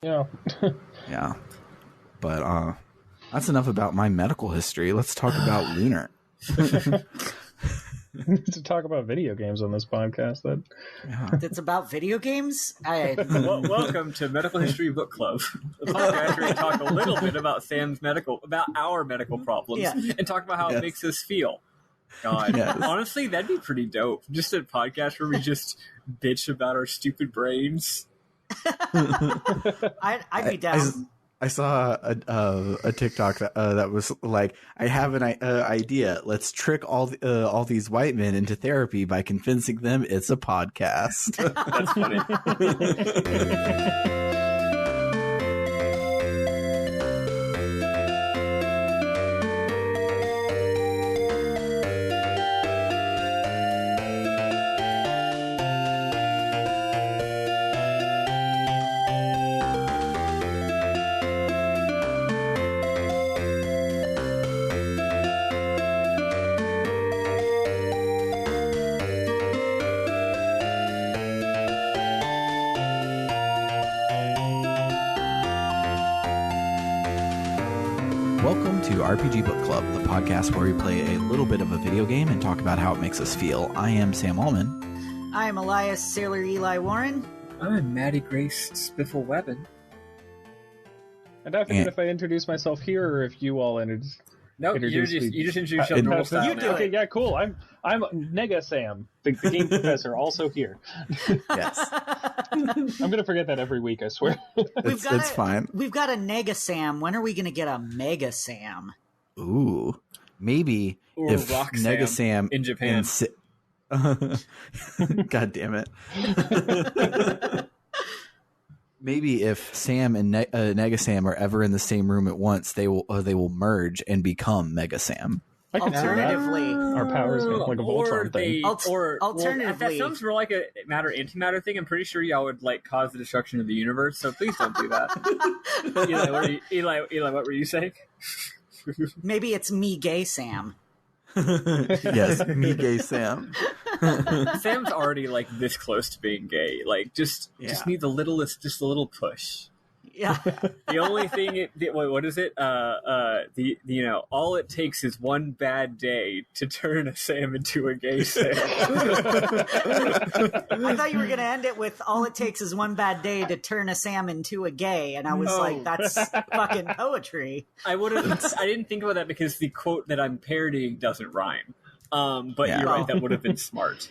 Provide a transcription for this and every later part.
Yeah. Yeah. But that's enough about my medical history. Let's talk about Lunar. To talk about video games on this podcast. That's about video games? Welcome to Medical History Book Club, a podcast where we talk a little bit about our medical problems, and talk about how it makes us feel. God, honestly, that'd be pretty dope. Just a podcast where we just bitch about our stupid brains. I'd be down. I saw a TikTok that was like, I have an idea. Let's trick all these white men into therapy by convincing them it's a podcast. That's funny. Welcome to RPG Book Club, the podcast where we play a little bit of a video game and talk about how it makes us feel. I am Sam Allman. I am Elias Sailor Eli Warren. I'm Maddy Grace Spiffle Webbin. And I forget if I introduce myself here or if you all introduce. No, you just introduce yourself normal style. You do it. Okay, yeah, cool. I'm Nega Sam, the game professor, also here. Yes. I'm gonna forget that every week, I swear. It's fine. We've got a Nega Sam. When are we gonna get a Mega Sam? Ooh, maybe Or if Rock Nega Sam Sam in Japan. God damn it. Maybe if Sam and Nega Sam are ever in the same room at once, they will merge and become Mega Sam. I can see that. Alternatively, Our powers like a Voltron thing. Alternatively, if that sounds more like a matter-antimatter thing, I'm pretty sure y'all would like cause the destruction of the universe. So please don't do that. Eli, what were you saying? maybe it's me, Gay Sam. Yes, me gay Sam. Sam's already like this close to being gay. Like just needs a little push. Yeah. The only thing, what is it? All it takes is one bad day to turn a Sam into a gay Sam. I thought you were going to end it with all it takes is one bad day to turn a Sam into a gay, and I was like, that's fucking poetry. I didn't think about that because the quote that I'm parodying doesn't rhyme. But you're right, that would have been smart.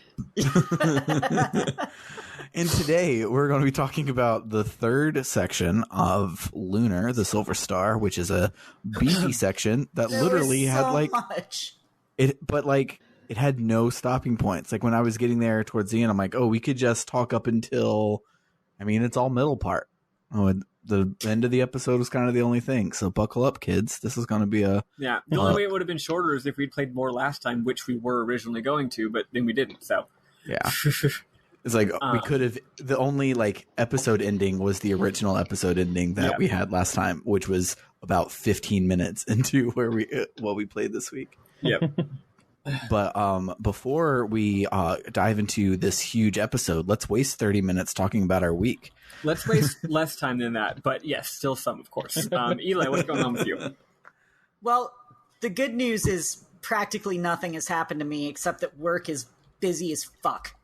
And today we're going to be talking about the third section of Lunar, the Silver Star, which is a beefy section that literally had like much. It had no stopping points. Like when I was getting there towards the end, I'm like, oh, we could just talk up until, it's all middle part. Oh, and the end of the episode was kind of the only thing. So buckle up, kids. This is going to be the only way it would have been shorter is if we'd played more last time, which we were originally going to, but then we didn't. So yeah. It's like we could have. The only like episode ending was the original episode ending that we had last time, which was about 15 minutes into what we played this week. Yep. But before we dive into this huge episode, let's waste 30 minutes talking about our week. Let's waste less time than that, but yes, still some, of course. Eli, what's going on with you? Well, the good news is practically nothing has happened to me except that work is busy as fuck.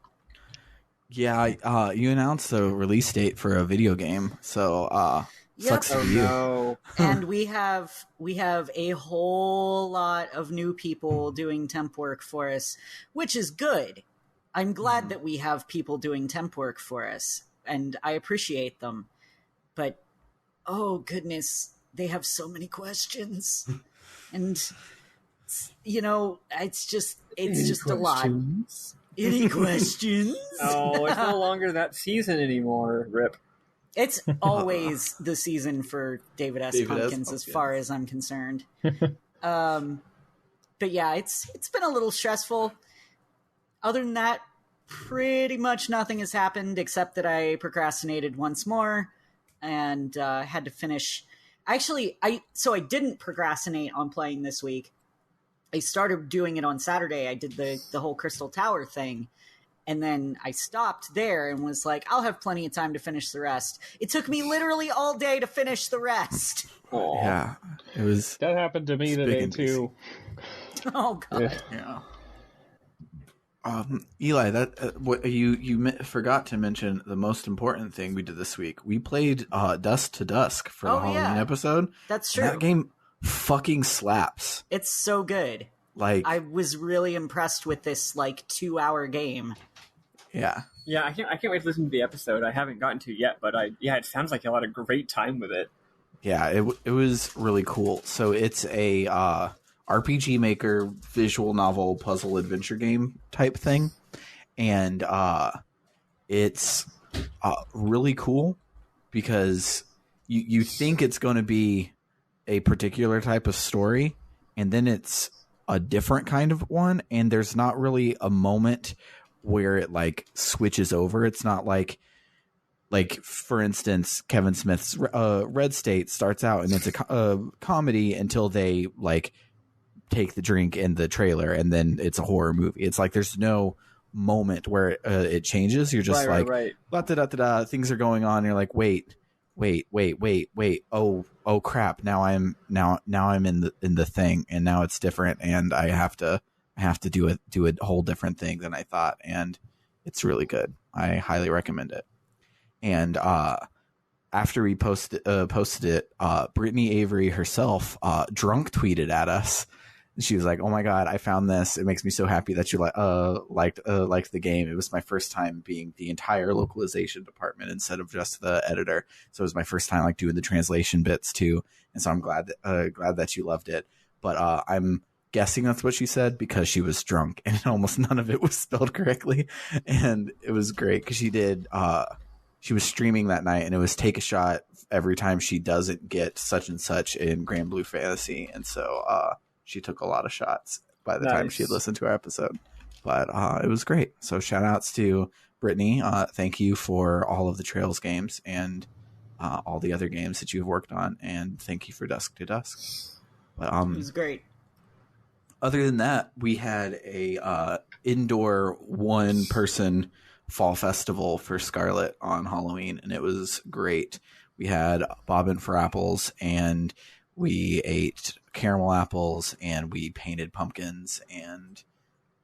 Yeah, you announced a release date for a video game, so sucks for you. No. And we have a whole lot of new people doing temp work for us, which is good. I'm glad that we have people doing temp work for us, and I appreciate them. But oh goodness, they have so many questions, and it's just a lot. Any questions? Oh, it's no longer that season anymore. Rip. It's always the season for David S. Pumpkins, as far as I'm concerned. But yeah, it's been a little stressful. Other than that, pretty much nothing has happened except that I procrastinated once more and had to finish. Actually, I didn't procrastinate on playing this week. I started doing it on Saturday. I did the whole Crystal Tower thing, And then I stopped there and was like, I'll have plenty of time to finish the rest. It took me literally all day to finish the rest. Aww. Yeah, it was. That happened to me today too. Oh god. Yeah. Eli, that what you forgot to mention the most important thing we did this week. We played Dusk to Dusk for the Halloween episode. That's true. That game fucking slaps. It's so good. Like, I was really impressed with this 2-hour game. Yeah. Yeah, I can't wait to listen to the episode. I haven't gotten to it yet, but it sounds like you had a great time with it. Yeah, it was really cool. So it's a RPG Maker visual novel puzzle adventure game type thing, and it's really cool because you think it's going to be a particular type of story, and then it's a different kind of one, and there's not really a moment where it switches over. It's not like for instance, Kevin Smith's Red State starts out and it's a comedy until they take the drink in the trailer, and then it's a horror movie. It's there's no moment where it changes. You're just right. Da, da, da, da, things are going on. And you're like, wait. Oh crap. Now I'm in the thing, and now it's different, and I have to do a whole different thing than I thought. And it's really good. I highly recommend it. And after we posted it, Brittany Avery herself drunk tweeted at us. She was like, "Oh my god, I found this. It makes me so happy that you liked the game. It was my first time being the entire localization department instead of just the editor. So it was my first time doing the translation bits too. And so I'm glad that you loved it. But I'm guessing that's what she said because she was drunk and almost none of it was spelled correctly. And it was great because she did. She was streaming that night, and it was take a shot every time she doesn't get such and such in Grand Blue Fantasy, and so she took a lot of shots by the time she had listened to our episode. But it was great. So shout outs to Brittany. Thank you for all of the Trails games and all the other games that you've worked on, and thank you for Dusk to Dusk. But, it was great. Other than that, we had a indoor one-person fall festival for Scarlet on Halloween, and it was great. We had bobbin for apples, and we ate caramel apples, and we painted pumpkins, and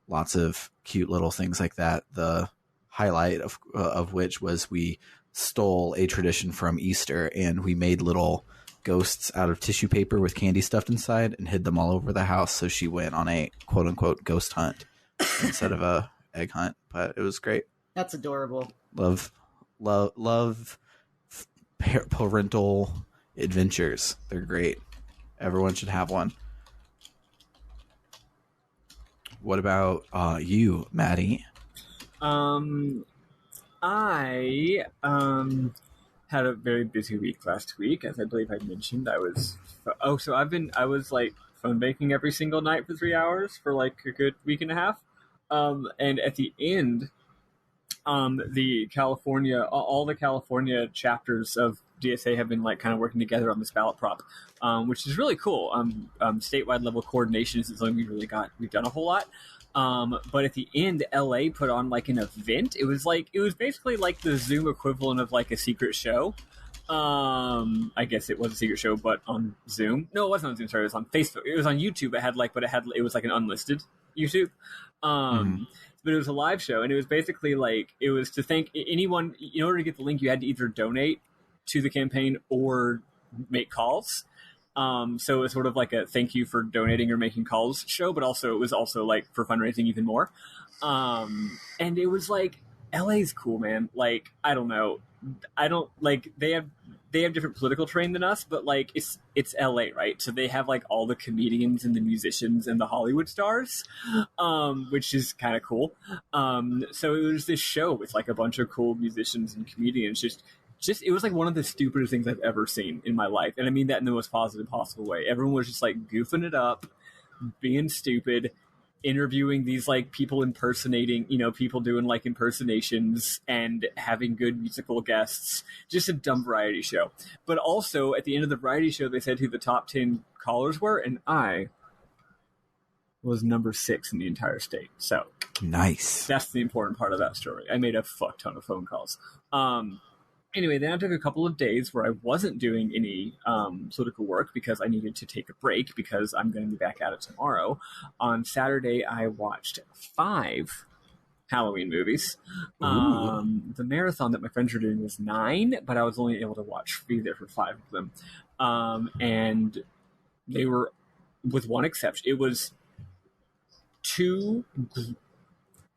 lots of cute little things like that. The highlight of which was we stole a tradition from Easter, and we made little ghosts out of tissue paper with candy stuffed inside and hid them all over the house. So she went on a quote unquote ghost hunt instead of a egg hunt, but it was great. That's adorable. Love parental adventures. They're great. Everyone should have one. What about you, Maddy? I had a very busy week last week, as I believe I mentioned. I was phone banking every single night for 3 hours for a good week and a half. And at the end, all the California chapters of DSA have been kind of working together on this ballot prop, which is really cool. Statewide level coordination isn't something we've done a whole lot. But at the end, LA put on an event. It was basically the Zoom equivalent of a secret show. I guess it was a secret show, but on Zoom. No, it wasn't on Zoom. Sorry, it was on Facebook. It was on YouTube. It was an unlisted YouTube. But it was a live show, and it was basically it was to thank anyone. In order to get the link, you had to either donate to the campaign or make calls. So it was sort of a thank you for donating or making calls show, but it was also for fundraising even more. And it was LA's cool, man. I don't know. They have different political terrain than us, but it's LA, right? So they have all the comedians and the musicians and the Hollywood stars, which is kind of cool. So it was this show with a bunch of cool musicians and comedians. Just it was one of the stupidest things I've ever seen in my life, and I mean that in the most positive possible way. Everyone was just goofing it up, being stupid, interviewing these people impersonating, people doing impersonations and having good musical guests. Just a dumb variety show. But also at the end of the variety show, they said who the top 10 callers were, and I was number 6 in the entire state. So nice. That's the important part of that story. I made a fuck ton of phone calls. Anyway, then I took a couple of days where I wasn't doing any political work because I needed to take a break because I'm going to be back at it tomorrow. On Saturday, I watched 5 Halloween movies. The marathon that my friends were doing was 9, but I was only able to be there for 5 of them. And they were, with one exception, it was 2...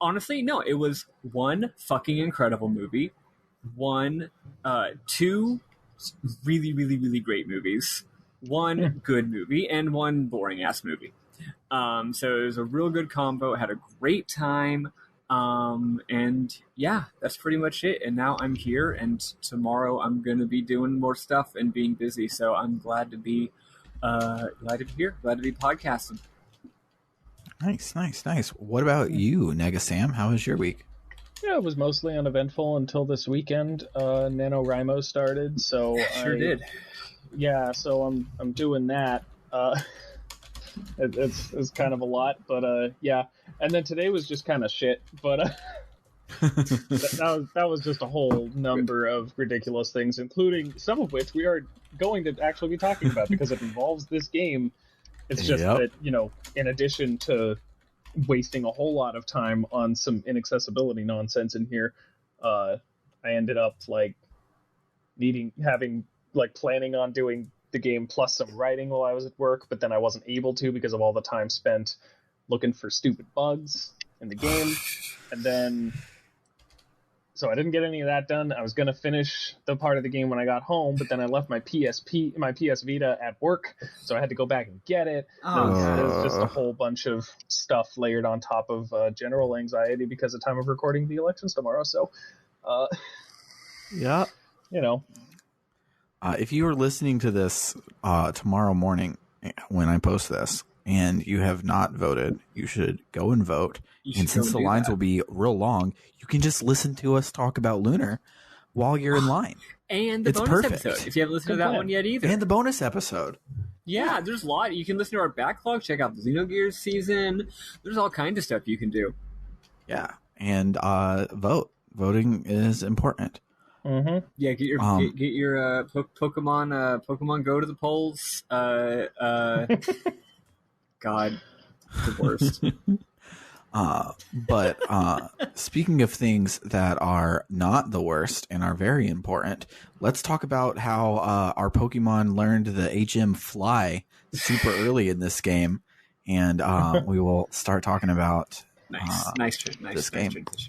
Honestly, no, it was 1 fucking incredible movie, 2 really, really, really great movies, 1 good movie, and 1 boring-ass movie. So it was a real good combo. I had a great time. And yeah, that's pretty much it. And now I'm here, and tomorrow I'm going to be doing more stuff and being busy. So I'm glad to be here, glad to be podcasting. Nice. What about you, Negasam? How was your week? Yeah, it was mostly uneventful until this weekend. NaNoWriMo started, so sure did. Yeah, so I'm doing that. It's kind of a lot, but yeah. And then today was just kind of shit, but that was just a whole number of ridiculous things, including some of which we are going to actually be talking about because it involves this game. It's just that, in addition to wasting a whole lot of time on some inaccessibility nonsense in here, I ended up planning on doing the game plus some writing while I was at work, but then I wasn't able to because of all the time spent looking for stupid bugs in the game. And then so I didn't get any of that done. I was going to finish the part of the game when I got home, but then I left my PS Vita at work, so I had to go back and get it. It was just a whole bunch of stuff layered on top of general anxiety because of time of recording the elections tomorrow. So, yeah, if you are listening to this tomorrow morning when I post this, and you have not voted, you should go and vote. And since the lines will be real long, you can just listen to us talk about Lunar while you're in line. And the bonus episode, if you haven't listened to that one yet either. And the bonus episode. Yeah, there's a lot. You can listen to our backlog, check out the Xenogears season. There's all kinds of stuff you can do. Yeah, and vote. Voting is important. Mm-hmm. Yeah, get your Pokemon Go to the polls. God, the worst. But speaking of things that are not the worst and are very important, let's talk about how our Pokemon learned the HM Fly super early in this game, and we will start talking about this game. Transition.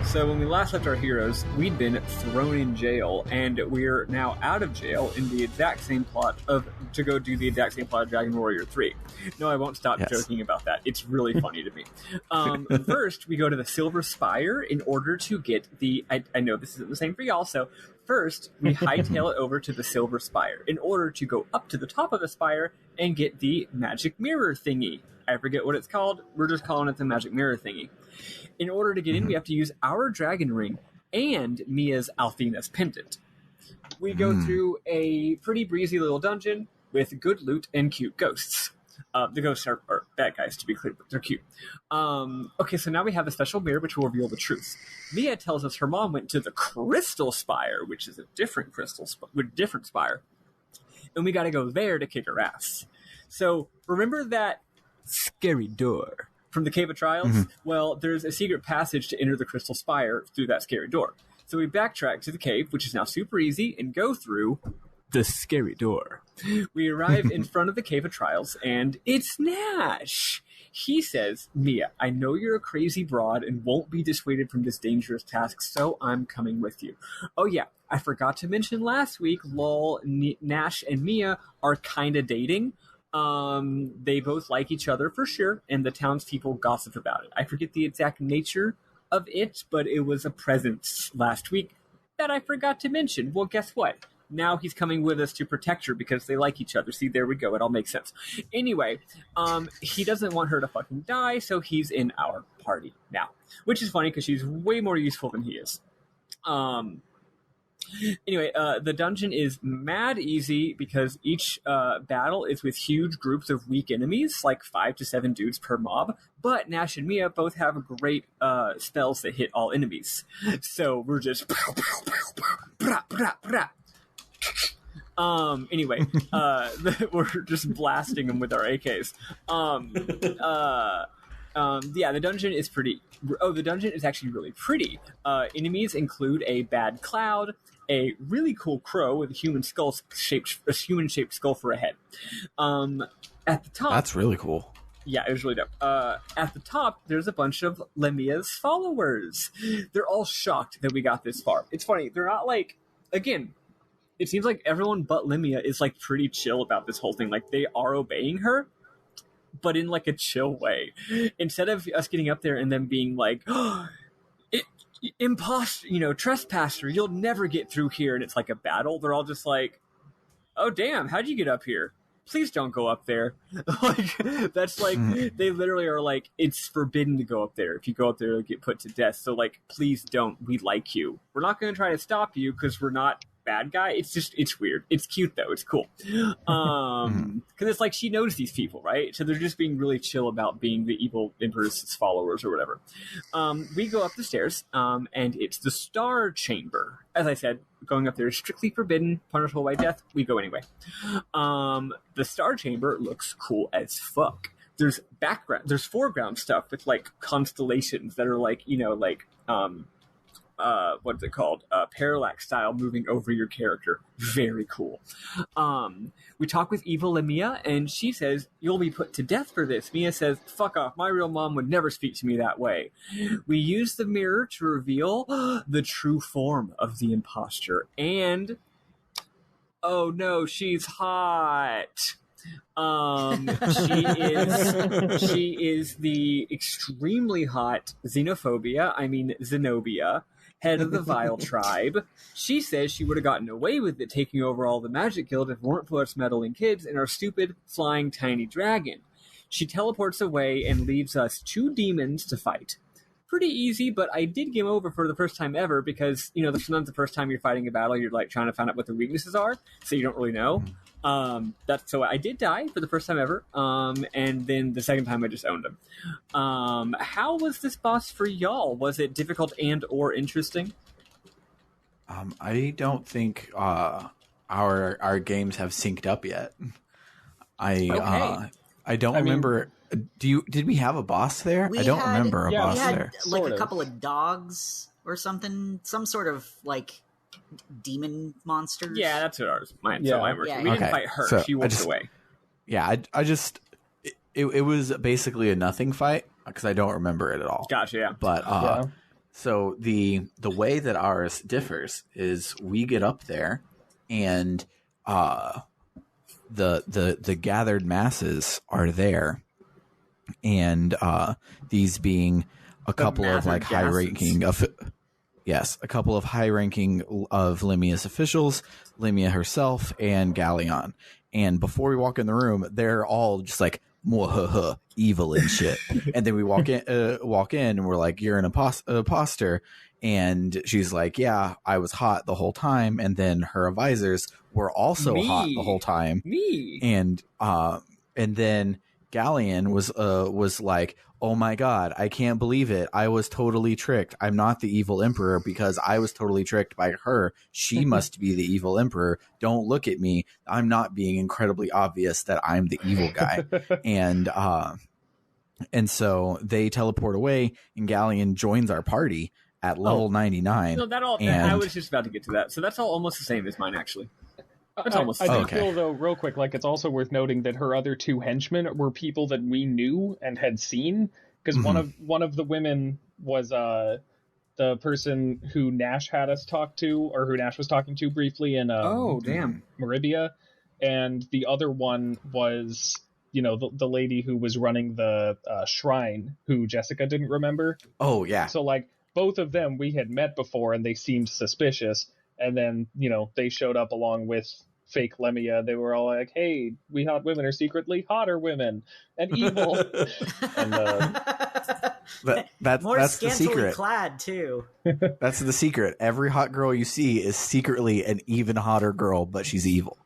So when we last left our heroes, we'd been thrown in jail, and we're now out of jail in the exact same plot to go do the exact same plot of Dragon Warrior 3. No, I won't stop joking about that. It's really funny to me. First, we go to the Silver Spire in order to get the... I know this isn't the same for y'all, so first, we hightail it over to the Silver Spire in order to go up to the top of the spire and get the magic mirror thingy. I forget what it's called. We're just calling it the magic mirror thingy. In order to get in, we have to use our dragon ring and Mia's Althena's pendant. We go through a pretty breezy little dungeon with good loot and cute ghosts. The ghosts are bad guys, to be clear, but they're cute. Okay, so now we have a special mirror which will reveal the truth. Mia tells us her mom went to the Crystal Spire, which is a different different spire, and we got to go there to kick her ass. So remember that scary door from the Cave of Trials? Mm-hmm. Well, there's a secret passage to enter the Crystal Spire through that scary door. So we backtrack to the cave, which is now super easy, and go through the scary door. We arrive in front of the Cave of Trials, and it's Nash. He says, Mia, I know you're a crazy broad and won't be dissuaded from this dangerous task, so I'm coming with you. Oh yeah, I forgot to mention last week, lol, Nash and Mia are kind of dating. They both like each other for sure, and the townspeople gossip about it. I forget the exact nature of it, but it was a presence last week that I forgot to mention. Well, guess what? Now he's coming with us to protect her because they like each other. See, there we go. It all makes sense. Anyway, he doesn't want her to fucking die, so he's in our party now. Which is funny because she's way more useful than he is. Anyway, the dungeon is mad easy because each battle is with huge groups of weak enemies, like 5 to 7 dudes per mob. But Nash and Mia both have great spells that hit all enemies. So we're just... Anyway, we're just blasting them with our AKs. Yeah, the dungeon is pretty... Oh, the dungeon is actually really pretty. Enemies include a bad cloud, a really cool crow with a human-shaped skull for a head. At the top... That's really cool. Yeah, it was really dope. At the top, there's a bunch of Lemia's followers. They're all shocked that we got this far. It's funny. They're not like... Again... It seems like everyone but Lemia is, like, pretty chill about this whole thing. Like, they are obeying her, but in, like, a chill way. Instead of us getting up there and them being like, oh, trespasser, you'll never get through here, and it's like a battle, they're all just like, oh, damn, how'd you get up here? Please don't go up there. Like, that's like, they literally are like, it's forbidden to go up there. If you go up there, you'll get put to death. So, like, please don't. We like you. We're not going to try to stop you because we're not bad guy. It's weird. It's cute though. It's cool. Because it's like she knows these people, right? So they're just being really chill about being the evil empress's followers or whatever. We go up the stairs, and it's the Star Chamber. As I said, going up there is strictly forbidden, punishable by death. We go anyway. The Star Chamber looks cool as fuck. There's foreground stuff with like constellations that are like, what's it called? Parallax style moving over your character. Very cool. We talk with evil Lemia, and she says, you'll be put to death for this. Mia says, fuck off. My real mom would never speak to me that way. We use the mirror to reveal the true form of the imposter. And, oh no, she's hot. She is the extremely hot Zenobia, head of the Vile tribe. She says she would have gotten away with it taking over all the Magic Guild if it weren't for us meddling kids and our stupid flying tiny dragon. She teleports away and leaves us 2 demons to fight. Pretty easy, but I did game over for the first time ever because, sometimes the first time you're fighting a battle, you're like trying to find out what the weaknesses are, so you don't really know. So I did die for the first time ever, and then the second time I just owned him. How was this boss for y'all? Was it difficult and or interesting? I don't think our games have synced up yet. I don't remember. Did we have a boss there? I don't remember a boss there. Like a couple of dogs or something, some sort of like demon monsters. Yeah, that's what ours. Mine. Yeah. So mine worked. We didn't fight her. So she walked away. Yeah, it was basically a nothing fight because I don't remember it at all. Gotcha. Yeah, but so the way that ours differs is we get up there and the gathered masses are there. And these being a couple of like high-ranking, a couple of high-ranking of Lemia's officials, Lemia herself, and Galleon. And before we walk in the room, they're all just like evil and shit. And then we walk in, and we're like, "You're an imposter." And she's like, "Yeah, I was hot the whole time." And then her advisors were also hot the whole time. And then Galleon was like, "Oh my god, I can't believe it. I was totally tricked. I'm not the evil emperor because I was totally tricked by her. She must be the evil emperor. Don't look at me. I'm not being incredibly obvious that I'm the evil guy." And so they teleport away, and Galleon joins our party at level 99. No, I was just about to get to that. So that's all almost the same as mine, actually. I do feel, though, real quick, like it's also worth noting that her other two henchmen were people that we knew and had seen, because one of the women was the person who Nash had us talk to, or who Nash was talking to briefly in Meribia, and the other one was, you know, the lady who was running the shrine, who Jessica didn't remember. Oh, yeah. So, like, both of them we had met before, and they seemed suspicious, and then, you know, they showed up along with fake Lemia. They were all like, hey, we hot women are secretly hotter women and evil. And that's the secret. Clad too. That's the secret. Every hot girl you see is secretly an even hotter girl, but she's evil.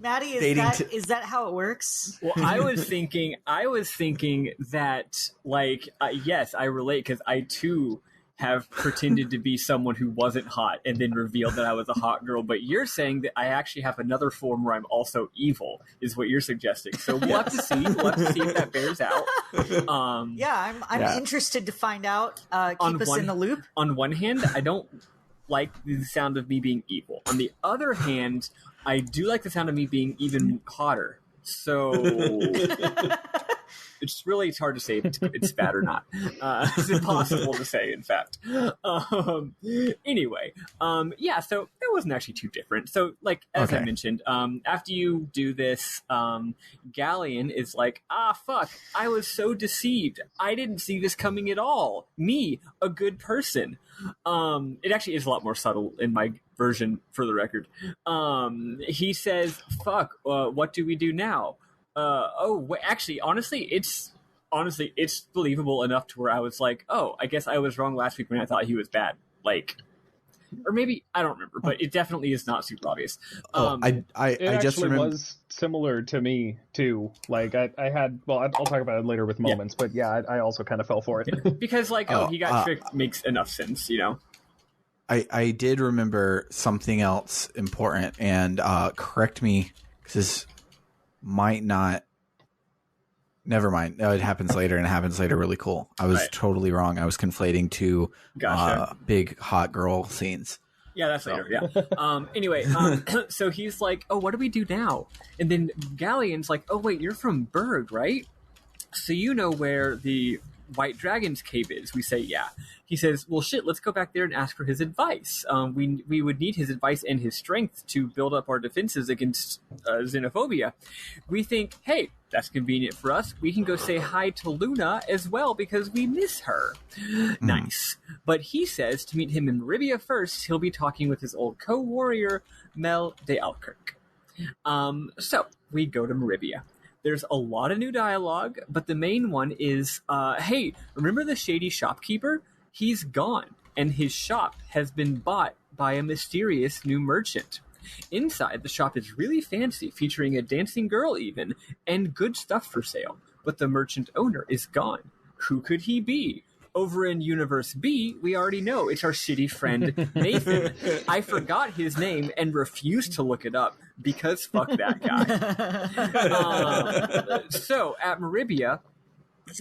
Maddy, is that how it works? Well, I was thinking that, like, yes, I relate, because I too have pretended to be someone who wasn't hot and then revealed that I was a hot girl. But you're saying that I actually have another form where I'm also evil, is what you're suggesting. So we'll have to see. We'll have to see if that bears out. I'm interested to find out. Keep us in the loop. On one hand, I don't like the sound of me being evil. On the other hand, I do like the sound of me being even hotter. So it's hard to say if it's bad or not. It's impossible to say, in fact. Anyway, so it wasn't actually too different. So, like, as I mentioned, after you do this, Galleon is like, fuck, I was so deceived. I didn't see this coming at all. Me, a good person. It actually is a lot more subtle in my version, for the record. He says, fuck, what do we do now? Actually, honestly, it's believable enough to where I was like, oh, I guess I was wrong last week when I thought he was bad. Like, or maybe, I don't remember, but it definitely is not super obvious. I just remember, was similar to me too. Like, I had, well, I'll talk about it later with moments, but yeah, I also kind of fell for it. Because, like, he got tricked makes enough sense, you know? I did remember something else important, and correct me, because this might not. Never mind. No, it happens later, and it happens later really cool. I was totally wrong. I was conflating two big hot girl scenes. Yeah, that's later, yeah. Anyway, so he's like, oh, what do we do now? And then Galleon's like, oh, wait, you're from Berg, right? So you know where the White Dragon's cave is. We say, yeah. He says, well, shit, let's go back there and ask for his advice. We would need his advice and his strength to build up our defenses against xenophobia. We think, hey, that's convenient for us. We can go say hi to Luna as well because we miss her. Nice. But he says to meet him in Meribia first, he'll be talking with his old co-warrior, Mel de Alkirk. So we go to Meribia. There's a lot of new dialogue, but the main one is, hey, remember the shady shopkeeper? He's gone, and his shop has been bought by a mysterious new merchant. Inside, the shop is really fancy, featuring a dancing girl even, and good stuff for sale. But the merchant owner is gone. Who could he be? Over in Universe B, we already know it's our shitty friend Nathan. I forgot his name and refused to look it up because fuck that guy. So at Meribia,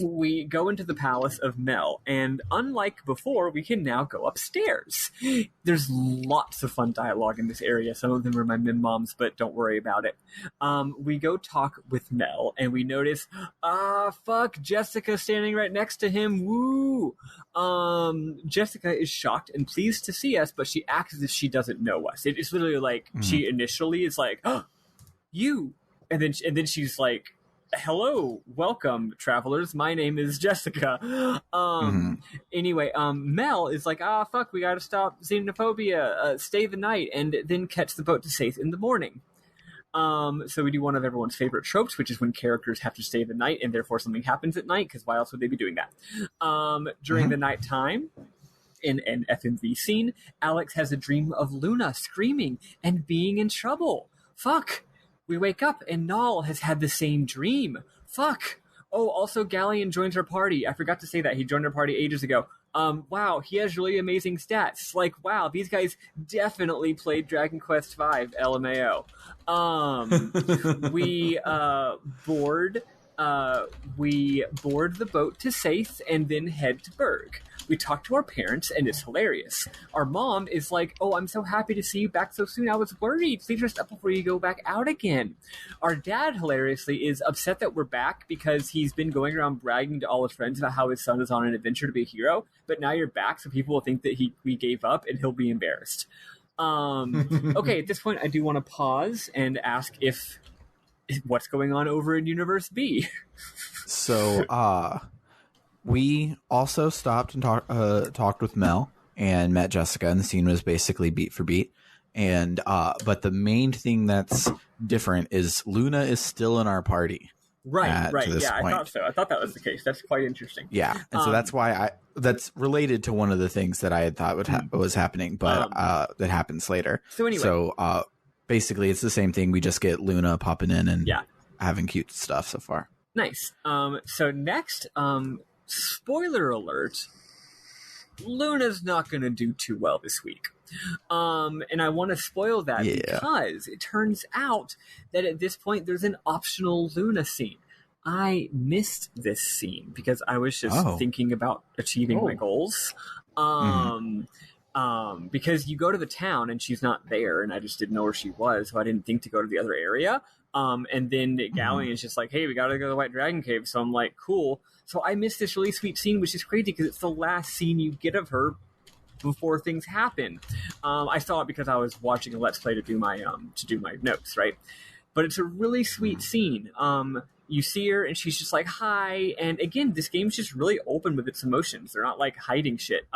we go into the palace of Mel, and unlike before, we can now go upstairs. There's lots of fun dialogue in this area. Some of them are my mim moms, but don't worry about it. We go talk with Mel, and we notice, fuck, Jessica standing right next to him. Woo! Jessica is shocked and pleased to see us, but she acts as if she doesn't know us. It's literally like, she initially is like, oh, you! And then she's like, hello, welcome, travelers. My name is Jessica. Anyway, Mel is like, fuck, we gotta stop xenophobia, stay the night, and then catch the boat to Saith in the morning. So we do one of everyone's favorite tropes, which is when characters have to stay the night, and therefore something happens at night, because why else would they be doing that? During the nighttime, in an FMV scene, Alex has a dream of Luna screaming and being in trouble. Fuck! We wake up and Null has had the same dream. Fuck. Oh, also Galleon joins our party. I forgot to say that. He joined our party ages ago. Wow, he has really amazing stats. Like, wow, these guys definitely played Dragon Quest V, LMAO. We board we board the boat to Saith and then head to Berg. We talk to our parents, and it's hilarious. Our mom is like, "Oh, I'm so happy to see you back so soon. I was worried. Please rest up before you go back out again." Our dad, hilariously, is upset that we're back because he's been going around bragging to all his friends about how his son is on an adventure to be a hero. But now you're back, so people will think that we gave up, and he'll be embarrassed. Okay, at this point, I do want to pause and ask if what's going on over in Universe B. So, we also stopped and talked with Mel and met Jessica, and the scene was basically beat for beat. And but the main thing that's different is Luna is still in our party. Right. Yeah, point. I thought so. I thought that was the case. That's quite interesting. Yeah, and so that's why that's related to one of the things that I had thought was happening, but that happens later. So anyway, basically it's the same thing. We just get Luna popping in and having cute stuff so far. Nice. So next, spoiler alert, Luna's not going to do too well this week. And I want to spoil that because it turns out that at this point there's an optional Luna scene. I missed this scene because I was just thinking about achieving my goals. Because you go to the town and she's not there, and I just didn't know where she was, so I didn't think to go to the other area. And then Gallian is just like, "Hey, we gotta go to the White Dragon Cave." So I'm like, cool. So I missed this really sweet scene, which is crazy because it's the last scene you get of her before things happen. I saw it because I was watching a Let's Play to do my notes, right? But it's a really sweet scene. You see her and she's just like, "Hi." And again, this game's just really open with its emotions. They're not like hiding shit.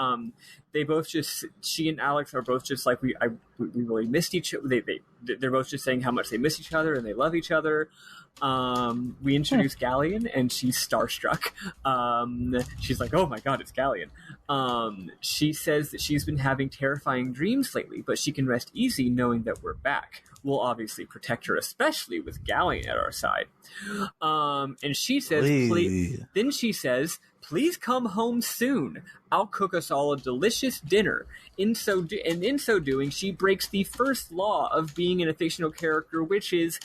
She and Alex are both just like, we really missed each other. They're both just saying how much they miss each other and they love each other. We introduce Gallian and she's starstruck. She's like, "Oh my God, it's Gallian." She says that she's been having terrifying dreams lately, but she can rest easy knowing that we're back. We'll obviously protect her, especially with Gallian at our side. And she says, then she says, "Please come home soon. I'll cook us all a delicious dinner." In so doing, she breaks the first law of being in a fictional character, which is,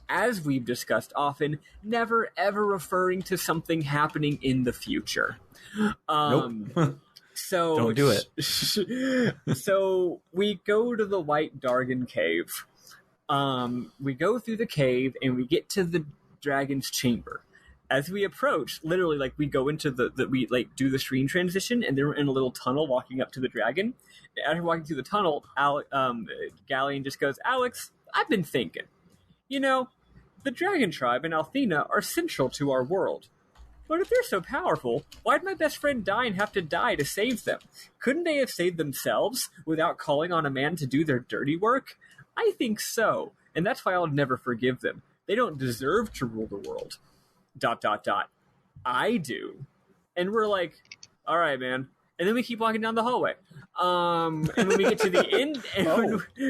as we've discussed often, never ever referring to something happening in the future. Nope. So don't do it. So we go to the White Dragon Cave. We go through the cave and we get to the dragon's chamber. As we approach, literally, like, we go into we like do the screen transition, and then we're in a little tunnel walking up to the dragon. After walking through the tunnel, Gallian just goes, "Alex, I've been thinking. You know, the dragon tribe and Althena are central to our world. But if they're so powerful, why'd my best friend die and have to die to save them? Couldn't they have saved themselves without calling on a man to do their dirty work? I think so, and that's why I'll never forgive them. They don't deserve to rule the world. ... I do." And we're like, "All right, man." And then we keep walking down the hallway. And when we get to the end,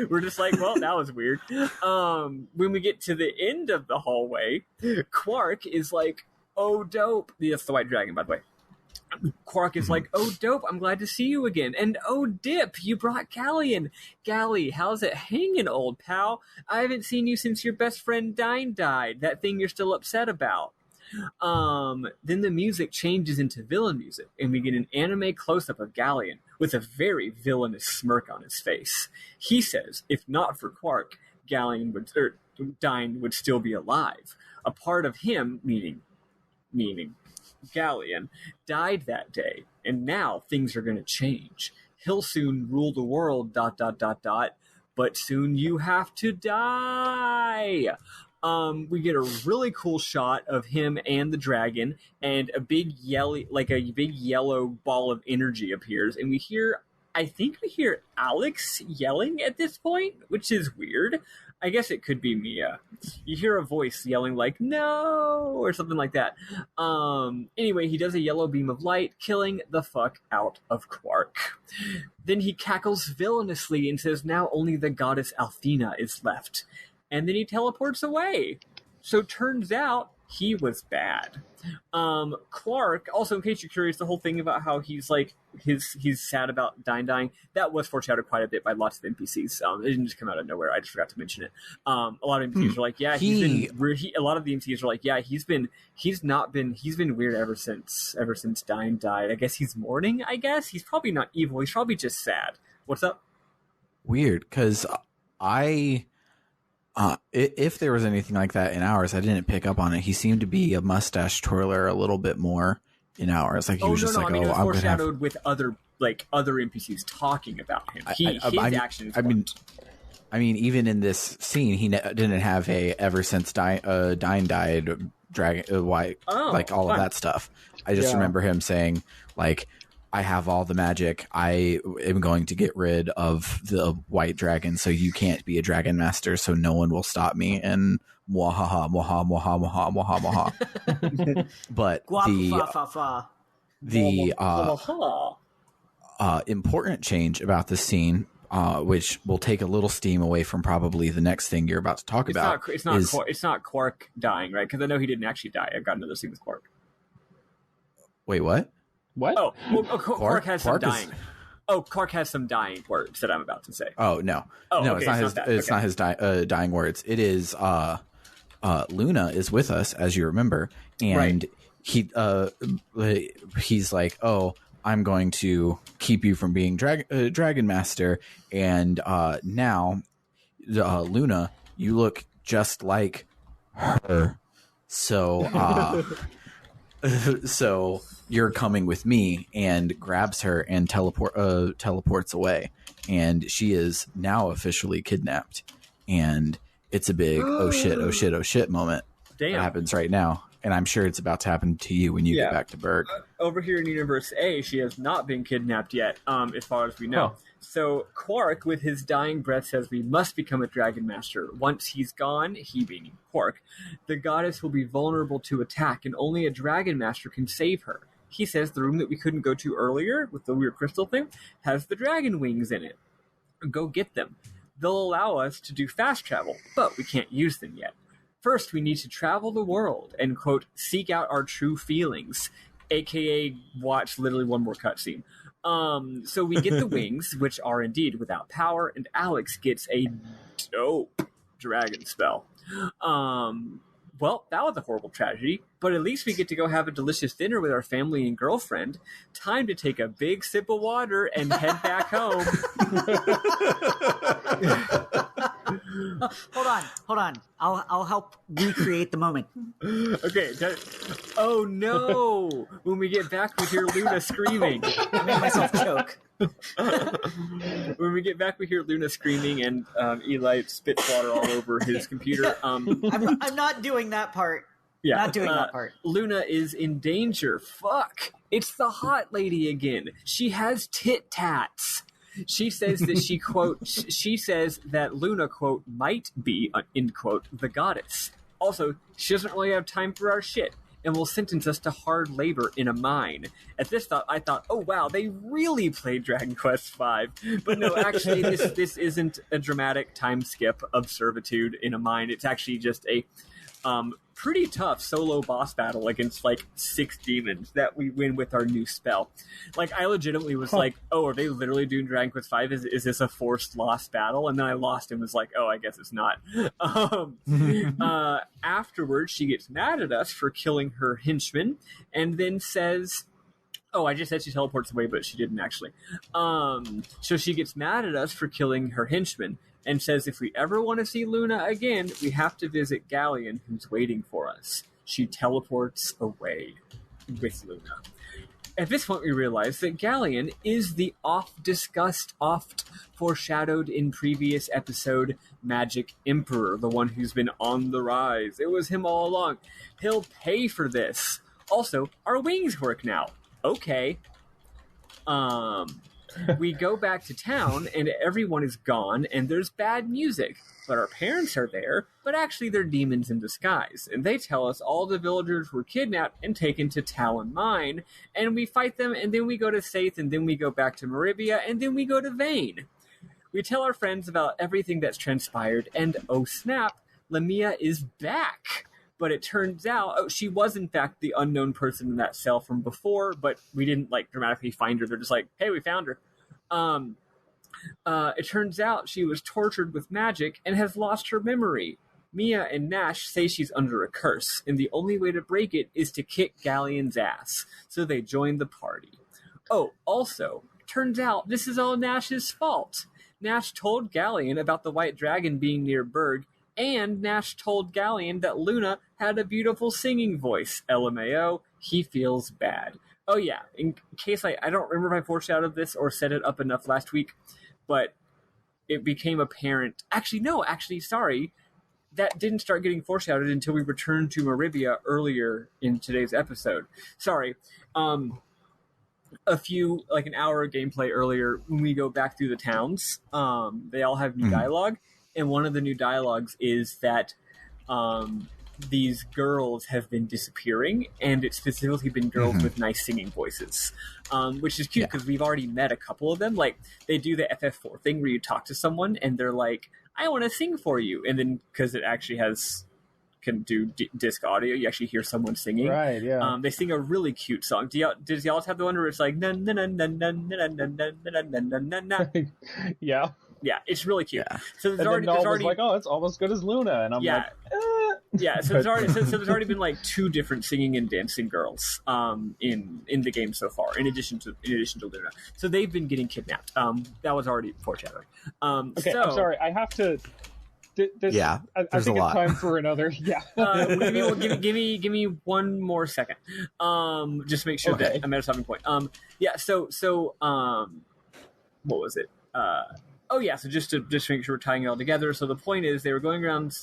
we're just like, "Well, that was weird." When we get to the end of the hallway, Quark is like, "Oh, dope." That's the White Dragon, by the way. Quark is like, "Oh, dope, I'm glad to see you again. And oh, dip, you brought Gallian. Gally, how's it hanging, old pal? I haven't seen you since your best friend Dine died. That thing you're still upset about." Then the music changes into villain music, and we get an anime close-up of Gallian with a very villainous smirk on his face. He says, if not for Quark, Dine would still be alive. A part of him, meaning Gallian, died that day, and now things are going to change. He'll soon rule the world, ... but soon you have to die. We get a really cool shot of him and the dragon, and a big yellow ball of energy appears, and I think we hear Alex yelling at this point, which is weird. I guess it could be Mia. You hear a voice yelling like, "No," or something like that. Anyway, he does a yellow beam of light, killing the fuck out of Quark. Then he cackles villainously and says now only the goddess Althena is left. And then he teleports away. So turns out He was bad. Clark, also, in case you're curious, the whole thing about how he's like he's sad about dying, that was foreshadowed quite a bit by lots of NPCs. It didn't just come out of nowhere. I just forgot to mention it. A lot of NPCs are like, yeah, a lot of the NPCs are like, yeah, he's been weird ever since Dyne died. I guess he's mourning. I guess he's probably not evil. He's probably just sad. What's up? Weird, because if there was anything like that in ours, I didn't pick up on it. He seemed to be a mustache twirler a little bit more in ours. Like he was just like, I mean, it was foreshadowed with other NPCs talking about him. His actions. I mean, even in this scene, he didn't have a ever since Dyne died dragon white like all of that stuff. I just remember him saying like, I have all the magic. I am going to get rid of the white dragon, so you can't be a dragon master, so no one will stop me. And mwahaha, mwaha, mwaha, mwaha, mwaha, mwaha. But the important change about this scene, which will take a little steam away from probably the next thing you're about to talk about. It's not Quark dying, right? Because I know he didn't actually die. I've got another scene with Quark. Wait, what? What? Oh, well, Clark has some dying. Clark has some dying words that I'm about to say. Oh no, no, okay, it's not his dying words. It is Luna is with us, as you remember, and he's like, oh, I'm going to keep you from being Dragon Master, and now Luna, you look just like her, so so you're coming with me, and grabs her and teleports away, and she is now officially kidnapped, and it's a big oh shit moment. Damn. That happens right now, and I'm sure it's about to happen to you when you get back to Berg. Over here in Universe A, she has not been kidnapped yet, as far as we know. So Quark, with his dying breath, says we must become a Dragon Master. Once he's gone, he being Quark, the goddess will be vulnerable to attack, and only a Dragon Master can save her. He says the room that we couldn't go to earlier, with the weird crystal thing, has the dragon wings in it. Go get them. They'll allow us to do fast travel, but we can't use them yet. First, we need to travel the world and, quote, seek out our true feelings, a.k.a. watch literally one more cutscene. So we get the wings, which are indeed without power, and Alex gets a dope dragon spell. Well, that was a horrible tragedy, but at least we get to go have a delicious dinner with our family and girlfriend. Time to take a big sip of water and head back home. Hold on. I'll help recreate the moment. Okay. Oh no! When we get back, we hear Luna screaming. I made myself choke. When we get back, we hear Luna screaming, and Eli spits water all over his computer. I'm not doing that part. Yeah, not doing that part. Luna is in danger. Fuck! It's the hot lady again. She has tit tats. She says that she, quote, she says that Luna, quote, might be, end quote, the goddess. Also, she doesn't really have time for our shit, and will sentence us to hard labor in a mine. At this thought, I thought, oh wow, they really played Dragon Quest V. But no, actually, this isn't a dramatic time skip of servitude in a mine. It's actually just a pretty tough solo boss battle against like 6 demons that we win with our new spell. Like, I legitimately was like, oh, are they literally doing Dragon Quest V? Is this a forced lost battle? And then I lost and was like, oh, I guess it's not. Afterwards, she gets mad at us for killing her henchman, and then says, oh, I just said she teleports away, but she didn't actually. So she gets mad at us for killing her henchman, and says if we ever want to see Luna again, we have to visit Galleon, who's waiting for us. She teleports away with Luna. At this point, we realize that Galleon is the oft-discussed, oft-foreshadowed in previous episode Magic Emperor, the one who's been on the rise. It was him all along. He'll pay for this. Also, our wings work now. Okay. We go back to town, and everyone is gone, and there's bad music. But our parents are there, but actually they're demons in disguise. And they tell us all the villagers were kidnapped and taken to Talon Mine, and we fight them, and then we go to Saith, and then we go back to Meribia, and then we go to Vane. We tell our friends about everything that's transpired, and oh snap, Lamia is back. But it turns out she was in fact the unknown person in that cell from before, but we didn't like dramatically find her. They're just like, hey, we found her. It turns out she was tortured with magic and has lost her memory. Mia and Nash say she's under a curse, and the only way to break it is to kick Galleon's ass. So they join the party. Oh, also, turns out this is all Nash's fault. Nash told Galleon about the white dragon being near Berg, and Nash told Galleon that Luna had a beautiful singing voice. LMAO, he feels bad. Oh yeah, in case I don't remember if I foreshadowed this or set it up enough last week, but it became apparent. Sorry. That didn't start getting foreshadowed until we returned to Meribia earlier in today's episode. Sorry. An hour of gameplay earlier, when we go back through the towns, they all have new dialogue, and one of the new dialogues is that these girls have been disappearing, and it's specifically been girls with nice singing voices, which is cute because we've already met a couple of them. Like, they do the FF4 thing where you talk to someone, and they're like, I want to sing for you. And then, because it actually can do disc audio, you actually hear someone singing. Right, yeah. They sing a really cute song. Does y'all have the one where it's like, na na na na na na na na na na na? Yeah. Yeah, it's really cute. Yeah. So there's already like, oh, it's almost good as Luna, and I'm like, yeah. So there's already been like 2 different singing and dancing girls in the game so far, in addition to Luna. So they've been getting kidnapped. That was already foreshadowed. Okay, I'm sorry. I have to. There's I think it's time for another. Yeah. Give me one more second. Just make sure that I'm at a stopping point. So what was it? So just to make sure we're tying it all together. So the point is, they were going around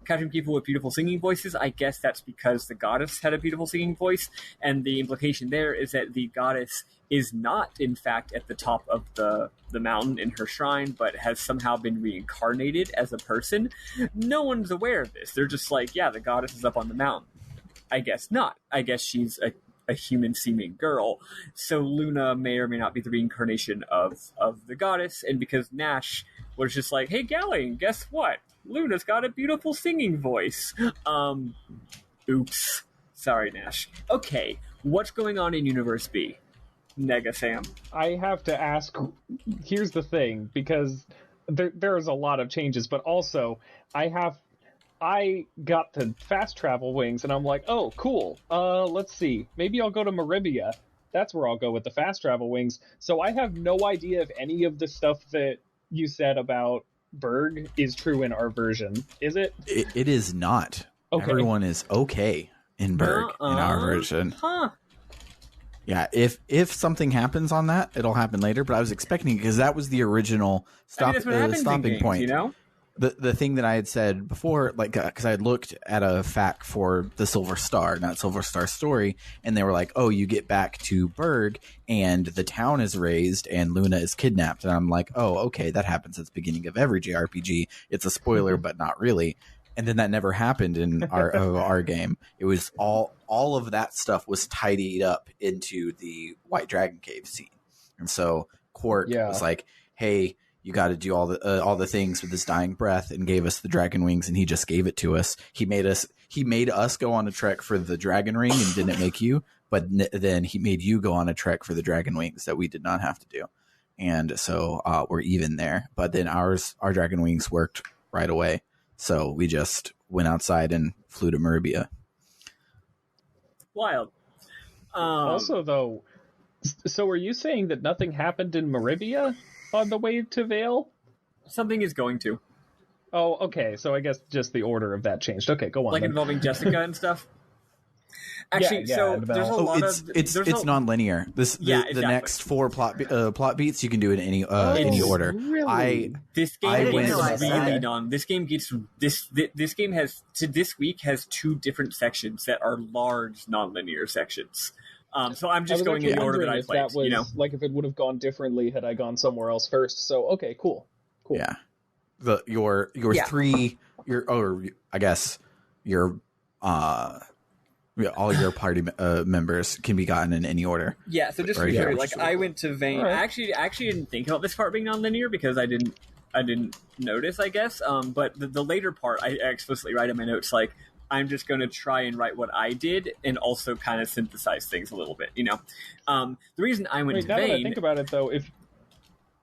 catching people with beautiful singing voices. I guess that's because the goddess had a beautiful singing voice, and the implication there is that the goddess is not, in fact, at the top of the mountain in her shrine, but has somehow been reincarnated as a person. No one's aware of this. They're just like, yeah, the goddess is up on the mountain. I guess not. I guess she's a human-seeming girl. So Luna may or may not be the reincarnation of the goddess, and because Nash was just like, hey, Galleon, guess what? Luna's got a beautiful singing voice. Oops. Sorry, Nash. Okay, what's going on in Universe B? Nega Sam. I have to ask, here's the thing, because there's a lot of changes, but also I got the fast travel wings, and I'm like, oh, cool. Let's see. Maybe I'll go to Meribia. That's where I'll go with the fast travel wings. So I have no idea if any of the stuff that you said about Berg is true in our version. Is it? It is not. Okay. Everyone is okay in Berg in our version. Huh. Yeah, if something happens on that, it'll happen later. But I was expecting, because that was the original stopping point. You know, the thing that I had said before, like, because I had looked at a fact for the Silver Star, not Silver Star story, and they were like, oh, you get back to Berg and the town is razed and Luna is kidnapped, and I'm like, oh, okay, that happens at the beginning of every JRPG. It's a spoiler, but not really. And then that never happened in our game. It was all of that stuff was tidied up into the White Dragon Cave scene. And so Quark was like, hey, you got to do all the things with this dying breath, and gave us the dragon wings, and he just gave it to us. He made us go on a trek for the dragon ring and didn't make you, but then he made you go on a trek for the dragon wings that we did not have to do. And so we're even there. But then our dragon wings worked right away. So we just went outside and flew to Meribia. Wild. Also, though, so are you saying that nothing happened in Meribia on the way to Vale? Something is going to. Oh, okay. So I guess just the order of that changed. Okay, go on. Like then. Involving Jessica and stuff? Actually, so there's a lot of... It's non-linear. The next 4 plot beats, you can do it in any order. Really? This game is really non. This game gets this game has this week has 2 different sections that are large non-linear sections. So I'm just going in the order that I played. That was, like, if it would have gone differently had I gone somewhere else first. So okay, cool. Yeah, your all your party members can be gotten in any order. Yeah, so just to be clear, like, I went to Vane. Right. I actually didn't think about this part being non-linear because I didn't notice, I guess. But the later part, I explicitly write in my notes, like, I'm just going to try and write what I did and also kind of synthesize things a little bit, you know. The reason I went to now Vane... that I think about it, though, if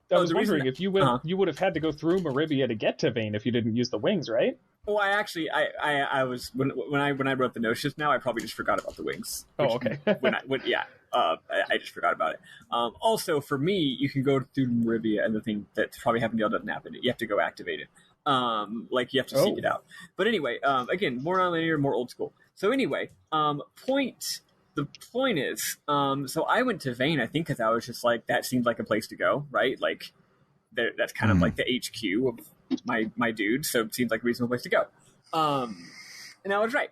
if you would have had to go through Meribia to get to Vane if you didn't use the wings, right? Well, I was when I wrote the notes just now, I probably just forgot about the wings. Okay. I just forgot about it. Also, for me, you can go through Meribia, and the thing that probably happened doesn't happen. You have to go activate it. You have to seek it out. But anyway, again, more nonlinear, more old school. So anyway, the point is, so I went to Vane, I think, because I was just like, that seemed like a place to go, right? Like, that's kind of like the HQ of my dude, so it seems like a reasonable place to go. And I was right.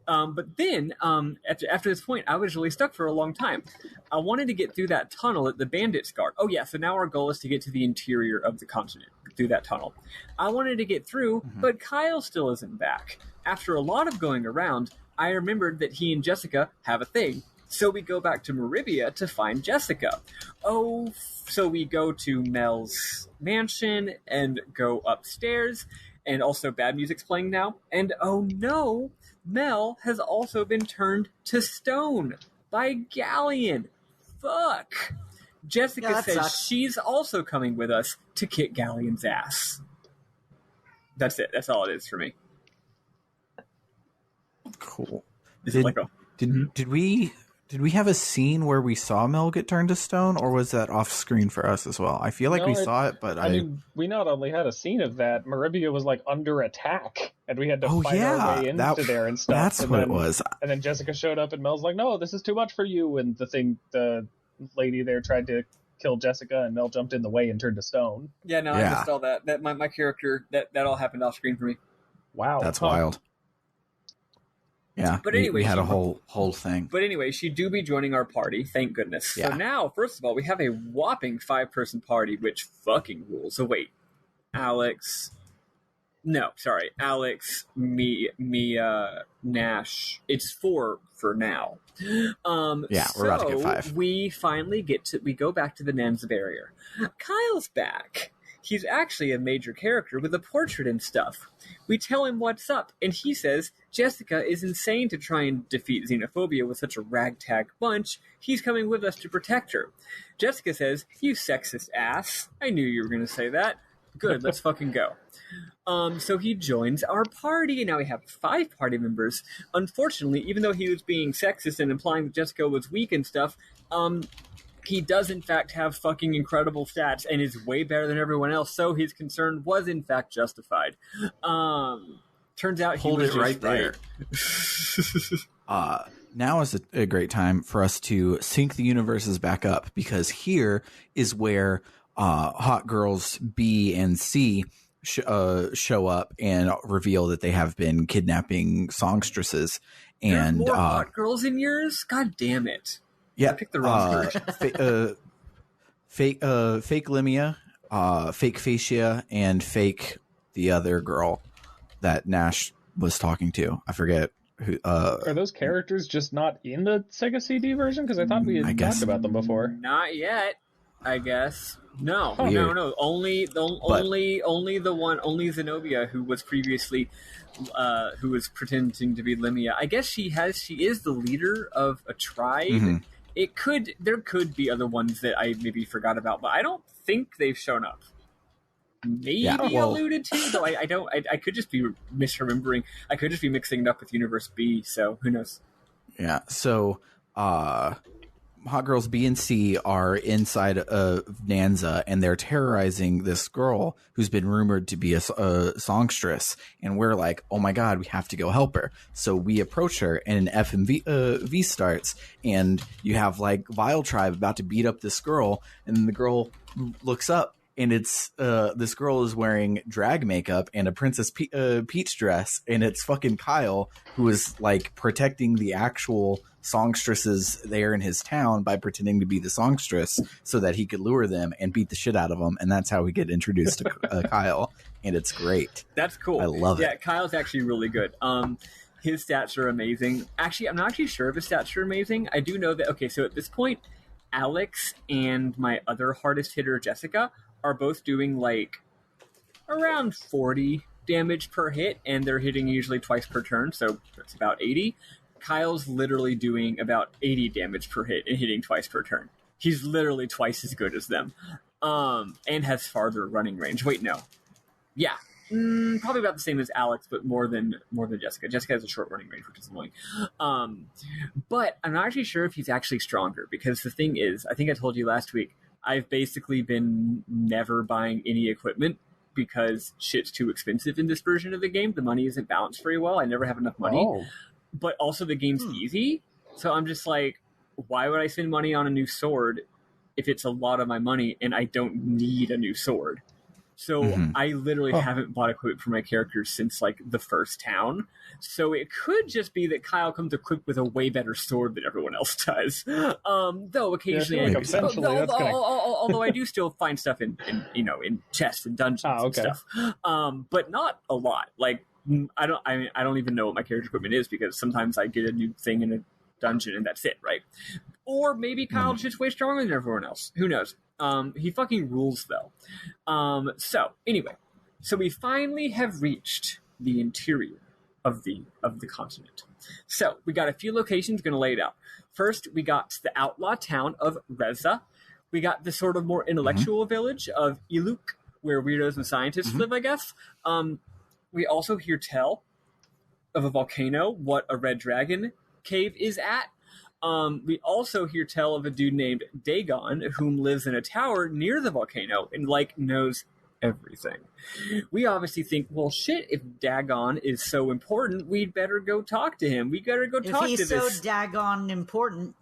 But then, after this point, I was really stuck for a long time. I wanted to get through that tunnel that the bandits guard. Oh, yeah, so now our goal is to get to the interior of the continent, through that tunnel. I wanted to get through, but Kyle still isn't back. After a lot of going around, I remembered that he and Jessica have a thing. So we go back to Meribia to find Jessica. Oh, so we go to Mel's mansion and go upstairs, and also bad music's playing now. And oh no, Mel has also been turned to stone by Galleon. Fuck. Jessica says she's also coming with us to kick Galleon's ass. That's it. That's all it is for me. Cool. Did we have a scene where we saw Mel get turned to stone, or was that off screen for us as well? I feel like we saw it, but I mean, we not only had a scene of that, Meribia was like under attack, and we had to fight our way into there and stuff. That's what it was. And then Jessica showed up, and Mel's like, "No, this is too much for you." And the lady there tried to kill Jessica, and Mel jumped in the way and turned to stone. Yeah, no, I missed all that. That my character that all happened off screen for me. Wow, that's wild. Yeah, but anyway, we had a whole thing. But anyway, she do be joining our party, thank goodness. Yeah. So now, first of all, we have a whopping 5-person party, which fucking rules. So wait, Alex, Mia, Nash. It's 4 for now. We're about to get 5. We finally we go back to the Nanza barrier. Kyle's back. He's actually a major character with a portrait and stuff. We tell him what's up, and he says Jessica is insane to try and defeat xenophobia with such a ragtag bunch. He's coming with us to protect her. Jessica says, "You sexist ass. I knew you were going to say that. Good, let's fucking go." So he joins our party, and now we have 5 party members. Unfortunately, even though he was being sexist and implying that Jessica was weak and stuff, he does, in fact, have fucking incredible stats and is way better than everyone else, so his concern was, in fact, justified. Turns out he was right there. Now is a great time for us to sync the universes back up, because here is where Hot Girls B and C show up and reveal that they have been kidnapping songstresses. And there's more Hot Girls in yours? God damn it. Yeah, I picked the wrong version. Fake Limia, fake Facia, and fake the other girl that Nash was talking to. I forget who. Are those characters just not in the Sega CD version? Because I thought we had talked about them before. Not yet, I guess. No. Only Zenobia, who was previously, who was pretending to be Limia. I guess she is the leader of a tribe. Mm-hmm. There could be other ones that I maybe forgot about, but I don't think they've shown up. Maybe alluded to, though I could just be misremembering. I could just be mixing it up with Universe B, so who knows? Yeah, so Hot Girls B and C are inside of Nanza, and they're terrorizing this girl who's been rumored to be a songstress. And we're like, oh my God, we have to go help her. So we approach her, and an FMV starts, and you have like Vile Tribe about to beat up this girl, and the girl looks up, and it's this girl is wearing drag makeup and a Princess Peach dress, and it's fucking Kyle, who is like protecting the actual songstresses there in his town by pretending to be the songstress so that he could lure them and beat the shit out of them. And that's how we get introduced to Kyle, and it's great. That's cool. I love it. Yeah, Kyle's actually really good. His stats are amazing. Actually, I'm not actually sure if his stats are amazing. I do know that, okay, so at this point, Alex and my other hardest hitter, Jessica, are both doing like around 40 damage per hit, and they're hitting usually twice per turn, so that's about 80. Kyle's literally doing about 80 damage per hit and hitting twice per turn. He's literally twice as good as them, and has farther running range. Wait, no. Yeah. Probably about the same as Alex, but more than Jessica. Jessica has a short running range, which is annoying. But I'm not actually sure if he's actually stronger, because the thing is, I think I told you last week, I've basically been never buying any equipment because shit's too expensive in this version of the game. The money isn't balanced very well. I never have enough money. But also the game's easy. So I'm just like, why would I spend money on a new sword if it's a lot of my money and I don't need a new sword? So I literally haven't bought equipment for my characters since like the first town. So it could just be that Kyle comes equipped with a way better sword than everyone else does. Though occasionally, although I do still find stuff in chests and dungeons and stuff, but not a lot. Like I don't even know what my character equipment is, because sometimes I get a new thing in a dungeon and that's it, right? Or maybe Kyle's just way stronger than everyone else. Who knows? He fucking rules, though. So we finally have reached the interior of the continent. So we got a few locations. Going to lay it out. First, we got the outlaw town of Reza. We got the sort of more intellectual village of Iluk, where weirdos and scientists live, I guess. We also hear tell of a volcano, what a red dragon cave is at. We also hear tell of a dude named Dagon, whom lives in a tower near the volcano and knows everything. We obviously think, well, shit, if Dagon is so important, we'd better go talk to him. We better go talk to this. If he's so Dagon important.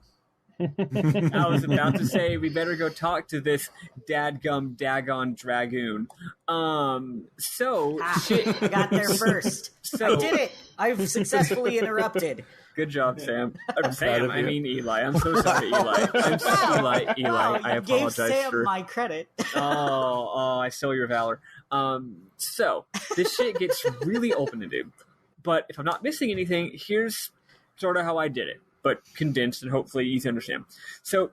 I was about to say we better go talk to this dadgum Dagon Dragoon. Shit, I got there first. I did it. I've successfully interrupted. Good job, Sam. Sam, I mean Eli. I'm so sorry, Eli. Eli. I apologize. Gave Sam my credit. Oh, I stole your valor. So this shit gets really open to do. But if I'm not missing anything, here's sort of how I did it, but condensed and hopefully easy to understand. So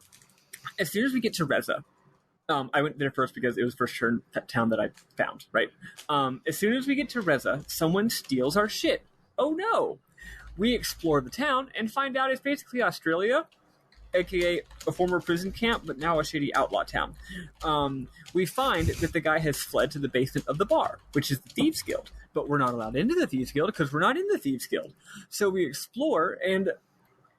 as soon as we get to Reza, I went there first because it was the first town that I found, right? As soon as we get to Reza, someone steals our shit. Oh no! We explore the town and find out it's basically Australia, aka a former prison camp, but now a shady outlaw town. We find that the guy has fled to the basement of the bar, which is the Thieves Guild. But we're not allowed into the Thieves Guild because we're not in the Thieves Guild. So we explore and,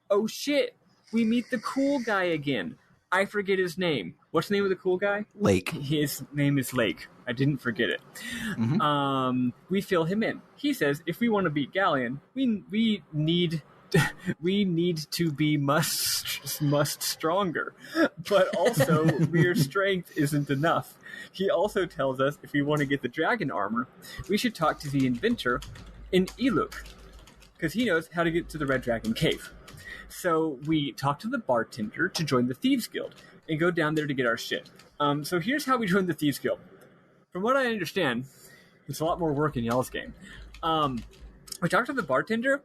oh shit, we meet the cool guy again. I forget his name. What's the name of the cool guy? Lake. His name is Lake. I didn't forget it. We fill him in. He says if we want to beat Galleon, we need to be must stronger, but also mere strength isn't enough. He also tells us if we want to get the dragon armor, we should talk to the inventor in Iluk, because he knows how to get to the Red Dragon Cave. So we talk to the bartender to join the Thieves Guild and go down there to get our shit. So here's how we join the Thieves Guild. From what I understand, it's a lot more work in y'all's game. We talk to the bartender.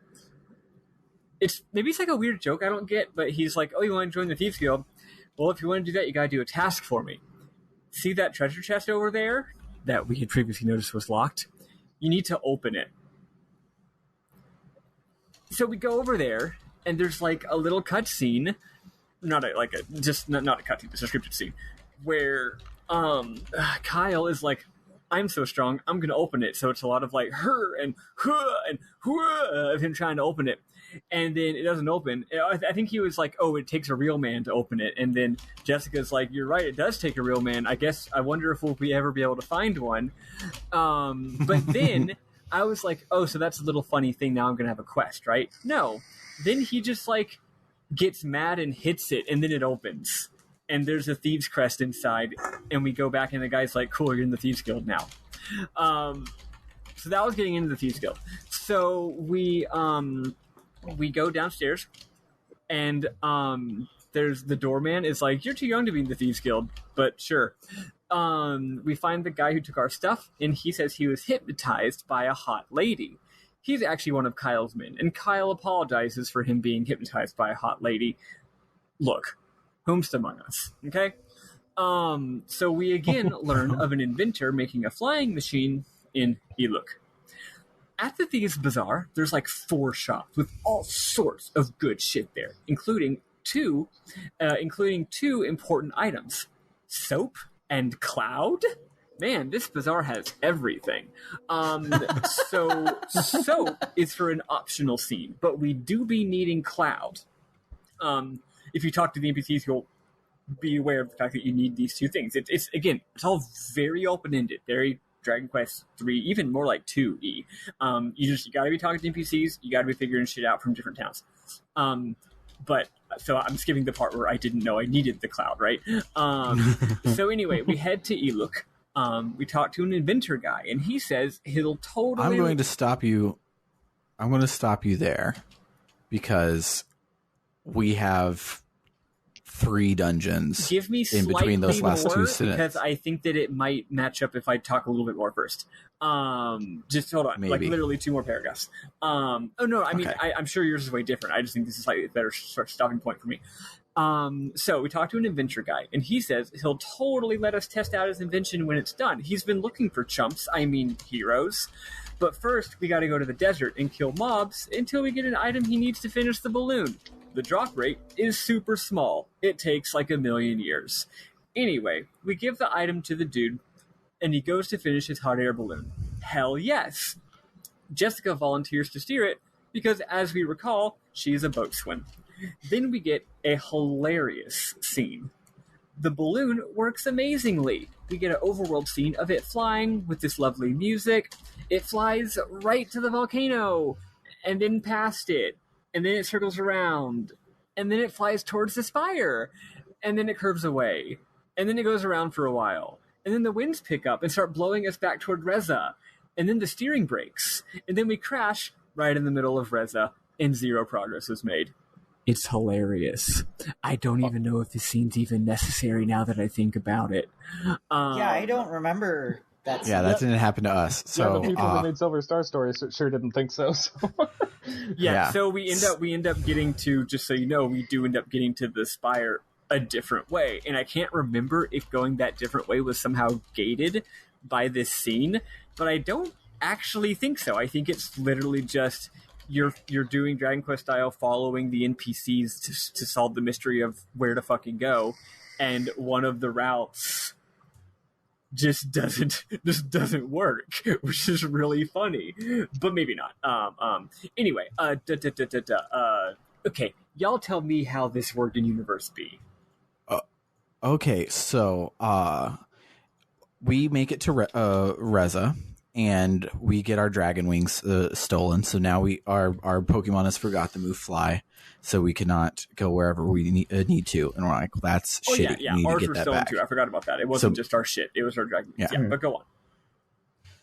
It's like a weird joke I don't get, but he's like, oh, you want to join the Thieves Guild? Well, if you want to do that, you got to do a task for me. See that treasure chest over there that we had previously noticed was locked? You need to open it. So we go over there, and there's like a little cutscene, not a cutscene, it's a scripted scene, where Kyle is like, I'm so strong, I'm going to open it. So it's a lot of like her and of him trying to open it. And then it doesn't open. I think he was like, oh, it takes a real man to open it. And then Jessica's like, you're right, it does take a real man. I wonder if we'll ever be able to find one. But then I was like, oh, so that's a little funny thing. Now I'm going to have a quest, right? No. Then he just like gets mad and hits it, and then it opens. And there's a Thieves Crest inside, and we go back, and the guy's like, cool, you're in the Thieves Guild now. So that was getting into the Thieves Guild. So we go downstairs, and there's the doorman is like, you're too young to be in the Thieves Guild, but sure. We find the guy who took our stuff, and he says he was hypnotized by a hot lady. He's actually one of Kyle's men, and Kyle apologizes for him being hypnotized by a hot lady. Look, whomst among us, okay? So we again learn of an inventor making a flying machine in Iluk. at the Thieves Bazaar, there's like 4 shops with all sorts of good shit there, including two important items: soap and cloud. Man, this bazaar has everything. So soap is for an optional scene, but we do be needing cloud. If you talk to the NPCs, you'll be aware of the fact that you need these 2 things. It's all very open-ended, very Dragon Quest 3, even more like 2E. You gotta be talking to NPCs, you gotta be figuring shit out from different towns. But so I'm skipping the part where I didn't know I needed the cloud, right? So anyway, we head to Eluk. We talk to an inventor guy, and he says he'll totally... I'm going to stop you there, because we have 3 dungeons Give me in between those last 2 because sentence. I think that it might match up if I talk a little bit more first. Just hold on. Maybe. Like literally 2 more paragraphs. Oh no, I mean, okay. I'm sure yours is way different. I just think this is slightly better stopping point for me. So we talked to an inventor guy, and he says he'll totally let us test out his invention when it's done. He's been looking for chumps, heroes. But first, we gotta go to the desert and kill mobs until we get an item he needs to finish the balloon. The drop rate is super small. It takes like 1,000,000 years. Anyway, we give the item to the dude, and he goes to finish his hot air balloon. Hell yes! Jessica volunteers to steer it, because as we recall, she's a boatswain. Then we get a hilarious scene. The balloon works amazingly. We get an overworld scene of it flying with this lovely music. It flies right to the volcano, and then past it, and then it circles around, and then it flies towards the spire, and then it curves away, and then it goes around for a while, and then the winds pick up and start blowing us back toward Reza, and then the steering breaks, and then we crash right in the middle of Reza, and 0 progress is made. It's hilarious. I don't even know if this scene's even necessary now that I think about it. Yeah, I don't remember that scene. Yeah, that didn't happen to us. So the people who made Silver Star Stories sure didn't think so. Yeah, so we end up getting to, just so you know, we do end up getting to the spire a different way. And I can't remember if going that different way was somehow gated by this scene, but I don't actually think so. I think it's literally just you're doing Dragon Quest style, following the NPCs to solve the mystery of where to fucking go, and one of the routes just doesn't work, which is really funny, but maybe not. Anyway, okay, y'all tell me how this worked in Universe B. Okay, so we make it to Reza, and we get our dragon wings stolen. So now our Pokemon has forgot the move Fly, so we cannot go wherever we need to. And we're like, well, that's shitty. Yeah. We need Ours to get were that stolen back. too. I forgot about that. It wasn't just our shit. It was our dragon wings. Yeah, but go on.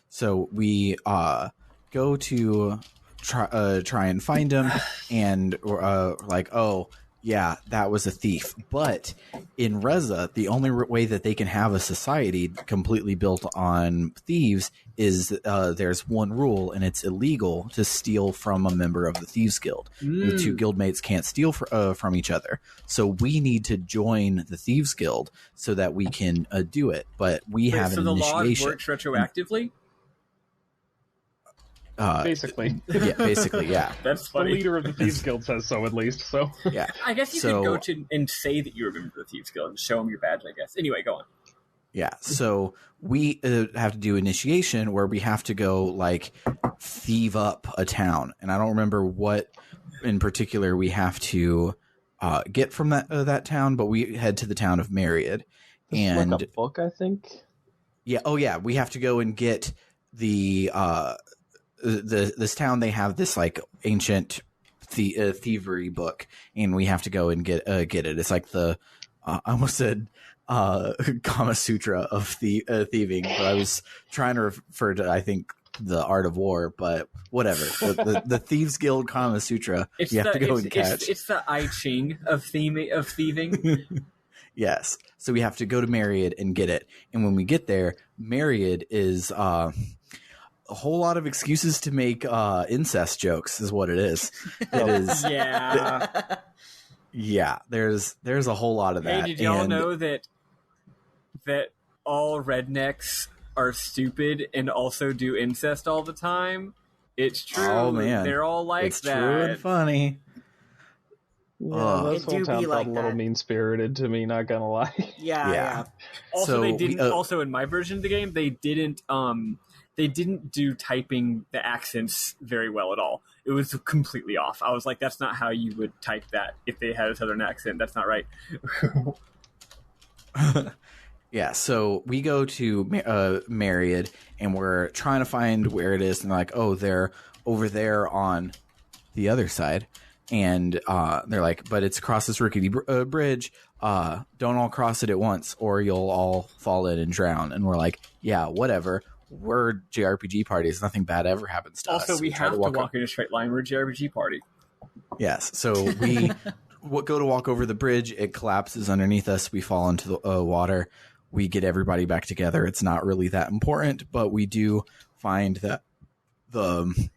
So we go to try and find him, and like, oh, yeah, that was a thief. But in Reza, the only way that they can have a society completely built on thieves is there's one rule, and it's illegal to steal from a member of the Thieves Guild. The 2 guildmates can't steal from each other. So we need to join the Thieves Guild so that we can do it. But we have an initiation. So the law works retroactively? Basically. Yeah. That's funny. The leader of the Thieves Guild says so, at least. So yeah, I guess you could go to and say that you remember the Thieves Guild and show them your badge, I guess. Anyway, go on. Yeah, so we have to do initiation where we have to go, like, thieve up a town. And I don't remember what in particular we have to get from that town, but we head to the town of Myriad. And like a book, I think? Yeah, oh yeah, we have to go and get this town. They have this, like, ancient thievery book, and we have to go and get it. It's like the I almost said Kama Sutra of thieving, but I was trying to refer to, I think, the Art of War, but whatever. The Thieves Guild Kama Sutra. You have to go and catch. It's the I Ching of thieving. Yes. So we have to go to Myriad and get it. And when we get there, Myriad is a whole lot of excuses to make incest jokes is what it is. It is. Yeah. Yeah, there's a whole lot of that. Hey, did y'all know that all rednecks are stupid and also do incest all the time? It's true. Oh man, they're all like it's that. True and funny. Yeah, this whole town felt a little mean-spirited to me, not gonna lie. Yeah. Also, so they didn't. Also, in my version of the game, they didn't do typing the accents very well at all. It was completely off. I was like, that's not how you would type that if they had a southern accent. That's not right. Yeah, so we go to Myriad, and we're trying to find where it is, and they're like, oh, they're over there on the other side. And they're like, but it's across this rickety bridge. Don't all cross it at once, or you'll all fall in and drown. And we're like, yeah, whatever. We're JRPG parties. Nothing bad ever happens to us. Also, we have to walk in a straight line. We're a JRPG party. Yes, so we go to walk over the bridge. It collapses underneath us. We fall into the water. We get everybody back together. It's not really that important, but we do find that the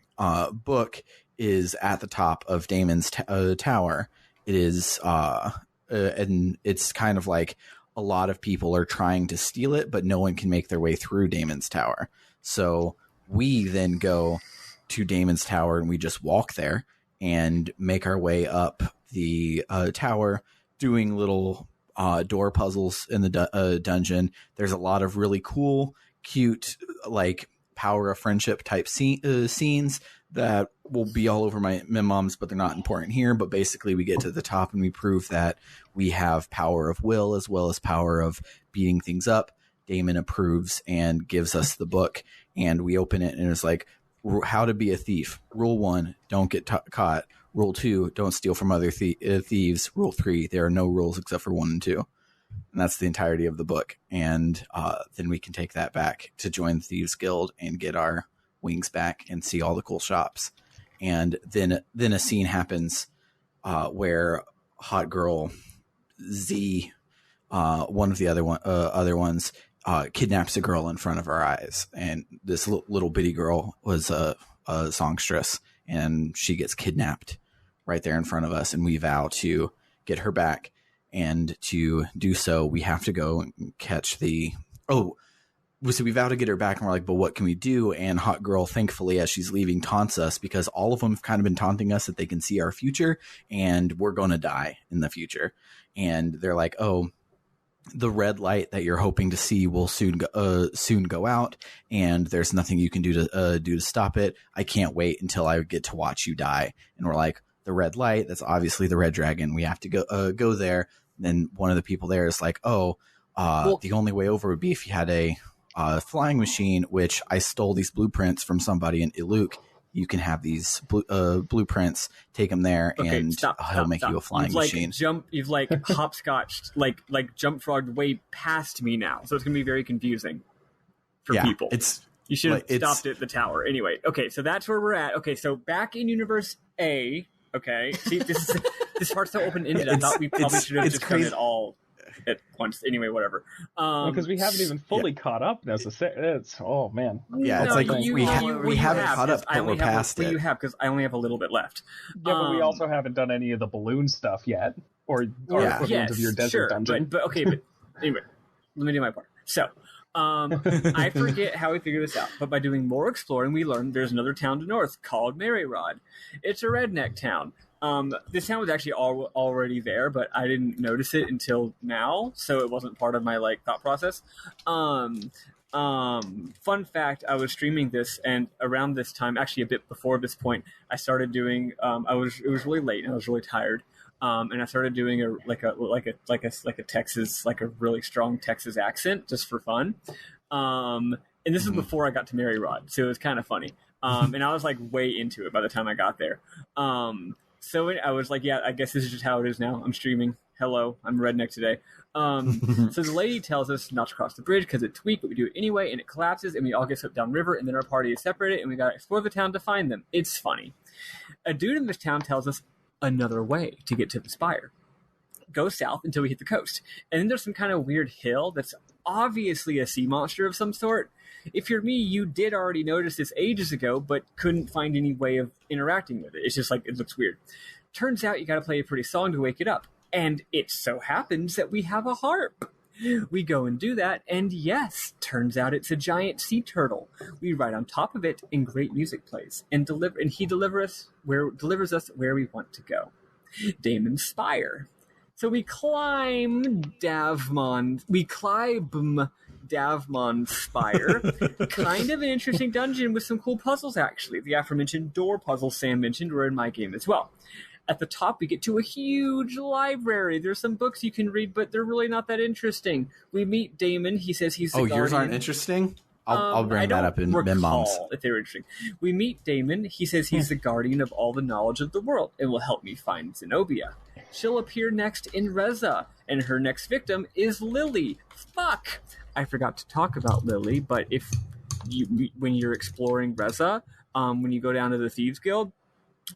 book is at the top of Damon's tower. It is, and it's kind of like a lot of people are trying to steal it, but no one can make their way through Damon's tower. So we then go to Damon's tower and we just walk there and make our way up the tower, doing little door puzzles in the dungeon. There's a lot of really cool, cute, like power of friendship type scenes that will be all over my memoms, but they're not important here. But basically we get to the top and we prove that we have power of will as well as power of beating things up. Damon approves and gives us the book, and we open it and it's like, how to be a thief. Rule 1, don't get caught. Rule 2, don't steal from other thieves. Rule 3, there are no rules except for 1 and 2. And that's the entirety of the book. And then we can take that back to join the Thieves Guild and get our wings back and see all the cool shops. And then a scene happens where Hot Girl Z, one of the other ones, kidnaps a girl in front of our eyes. And this little bitty girl was a songstress, and she gets kidnapped right there in front of us. And we vow to get her back. And to do so, we have to go and catch so we vow to get her back, and we're like, but what can we do? And Hot Girl, thankfully, as she's leaving, taunts us, because all of them have kind of been taunting us that they can see our future and we're going to die in the future. And they're like, oh, the red light that you're hoping to see will soon go out, and there's nothing you can do to stop it. I can't wait until I get to watch you die. And we're like, the red light, that's obviously the red dragon. We have to go there. And then one of the people there is like, the only way over would be if you had a flying machine, which I stole these blueprints from somebody in Iluk. You can have these blueprints, take them there, and he'll make you a flying machine. You've like hopscotched, like jump frogged way past me now, so it's gonna be very confusing for people. You should have stopped at the tower. Anyway, okay, so that's where we're at. Okay, so back in Universe A. Okay, see, this part's so open-ended. I thought we probably should have just done it all at once. Anyway, whatever. Because we haven't even fully caught up necessarily. Oh man. Yeah, it's like we haven't caught up, but we're past it. You have, because I only have a little bit left. Yeah, but we also haven't done any of the balloon stuff yet, or equivalent of your desert dungeon. But anyway, let me do my part. So. I forget how we figured this out, but by doing more exploring, we learned there's another town to north called myriad. It's a redneck town. This town was actually already there, but I didn't notice it until now, so it wasn't part of my thought process. Fun fact: I was streaming this, and around this time, actually a bit before this point, I started doing. It was really late, and I was really tired. And I started doing a Texas, like a really strong Texas accent just for fun. And this is before I got to myriad, so it was kind of funny. And I was way into it by the time I got there. So I was like, yeah, I guess this is just how it is now. I'm streaming. Hello, I'm redneck today. So the lady tells us not to cross the bridge because it's weak, but we do it anyway, and it collapses, and we all get swept downriver, and then our party is separated, and we gotta explore the town to find them. It's funny. A dude in this town tells us another way to get to the spire. Go south until we hit the coast. And then there's some kind of weird hill that's obviously a sea monster of some sort. If you're me, you did already notice this ages ago, but couldn't find any way of interacting with it. It's just it looks weird. Turns out you gotta play a pretty song to wake it up. And it so happens that we have a harp. We go and do that, and yes, turns out it's a giant sea turtle. We ride on top of it, and great music plays, and he delivers us where we want to go. Damon's Spire. So we climb Davmon's Spire. Kind of an interesting dungeon with some cool puzzles, actually. The aforementioned door puzzles Sam mentioned were in my game as well. At the top, we get to a huge library. There's some books you can read, but they're really not that interesting. We meet Damon. He says he's the guardian. Yours aren't interesting? I'll bring that up in Bombs. If they were interesting. We meet Damon. He says he's the guardian of all the knowledge of the world and will help me find Zenobia. She'll appear next in Reza, and her next victim is Lily. Fuck! I forgot to talk about Lily, but when you're exploring Reza, when you go down to the Thieves Guild,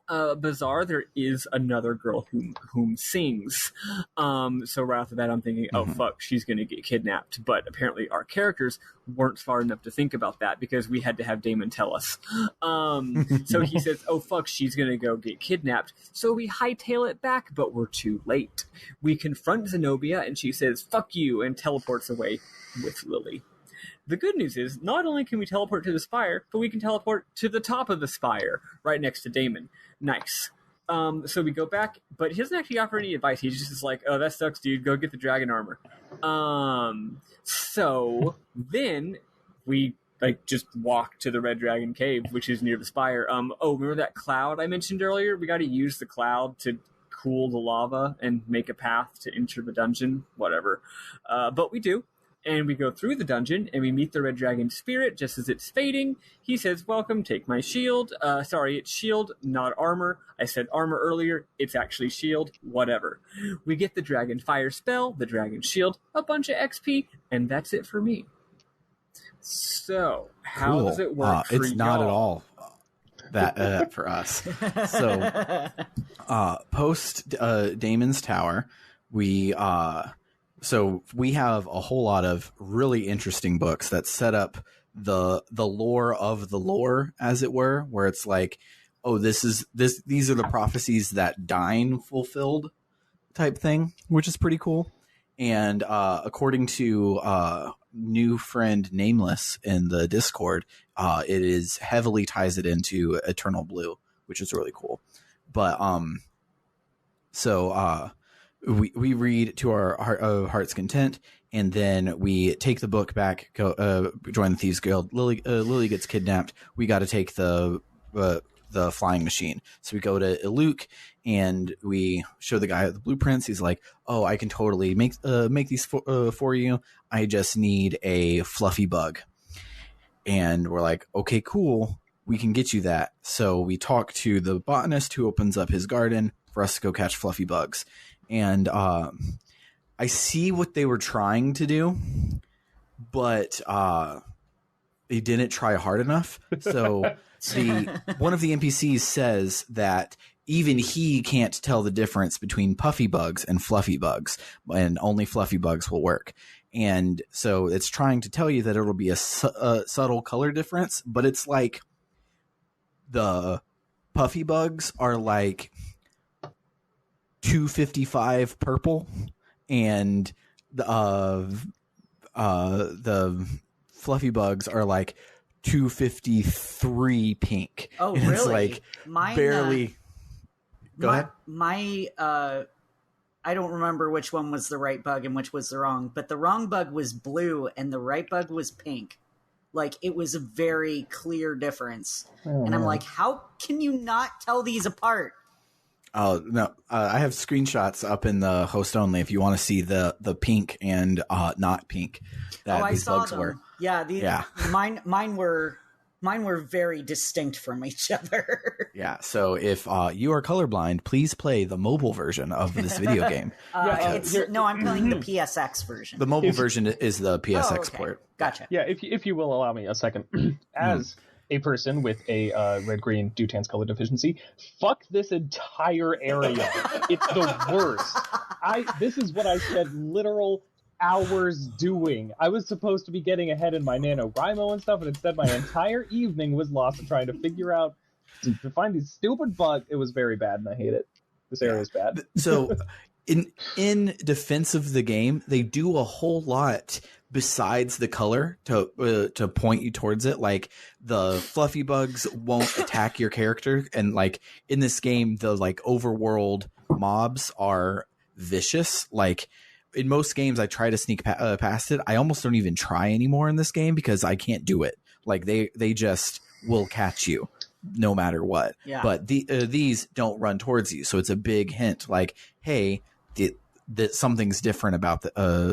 Bazaar, there is another girl whom sings. So right after that, I'm thinking, oh fuck, she's gonna get kidnapped. But apparently, our characters weren't far enough to think about that because we had to have Damon tell us. So he says, oh fuck, she's gonna go get kidnapped. So we hightail it back, but we're too late. We confront Zenobia, and she says, fuck you, and teleports away with Lily. The good news is, not only can we teleport to the spire, but we can teleport to the top of the spire, right next to Damon. Nice. So we go back, but he doesn't actually offer any advice. He's just like, oh, that sucks, dude. Go get the dragon armor. So then we just walk to the Red Dragon Cave, which is near the spire. Remember that cloud I mentioned earlier? We got to use the cloud to cool the lava and make a path to enter the dungeon. Whatever. But we do. And we go through the dungeon, and we meet the Red Dragon Spirit just as it's fading. He says, welcome, take my shield. Sorry, it's shield, not armor. I said armor earlier. It's actually shield. Whatever. We get the Dragon Fire spell, the Dragon Shield, a bunch of XP, and that's it for me. So, how does it work for It's not y'all? at all that for us. So, post Damon's Tower, So we have a whole lot of really interesting books that set up the lore of the lore, as it were, where it's like, oh, these are the prophecies that Dine fulfilled type thing, which is pretty cool. And according to new friend Nameless in the Discord, it is heavily ties it into Eternal Blue, which is really cool. But we read to our heart's content, and then we take the book back, join the Thieves Guild. Lily gets kidnapped. We got to take the flying machine. So we go to Iluk, and we show the guy the blueprints. He's like, oh, I can totally make these for you. I just need a fluffy bug. And we're like, okay, cool. We can get you that. So we talk to the botanist who opens up his garden for us to go catch fluffy bugs. And I see what they were trying to do, but they didn't try hard enough. So one of the NPCs says that even he can't tell the difference between puffy bugs and fluffy bugs, and only fluffy bugs will work. And so it's trying to tell you that it'll be a subtle color difference, but it's like the puffy bugs are like 255 purple, and the fluffy bugs are like 253 pink. Oh, and really? It's like Mine, barely. Go ahead. I don't remember which one was the right bug and which was the wrong, but the wrong bug was blue and the right bug was pink. Like, it was a very clear difference. Oh, and I'm like, how can you not tell these apart? Oh, no. I have screenshots up in the host only if you want to see the pink and not pink that these bugs were. Yeah, mine were very distinct from each other. Yeah, so if you are colorblind, please play the mobile version of this video game. I'm playing the PSX version. The mobile version is the PSX port. Gotcha. Yeah, if you will allow me a second. As a person with a red-green Dutan's color deficiency, fuck this entire area. It's the worst. This is what I spent literal hours doing. I was supposed to be getting ahead in my NaNoWriMo and stuff, and instead my entire evening was lost in trying to figure out to find these stupid bugs. It was very bad, and I hate it. This area is bad. So in defense of the game, they do a whole lot besides the color to point you towards it. Like the fluffy bugs won't attack your character, and like in this game, the like overworld mobs are vicious. Like in most games, I try to sneak past it. I almost don't even try anymore in this game because I can't do it. Like they just will catch you no matter what. Yeah. But these don't run towards you, so it's a big hint. Like, hey, that something's different about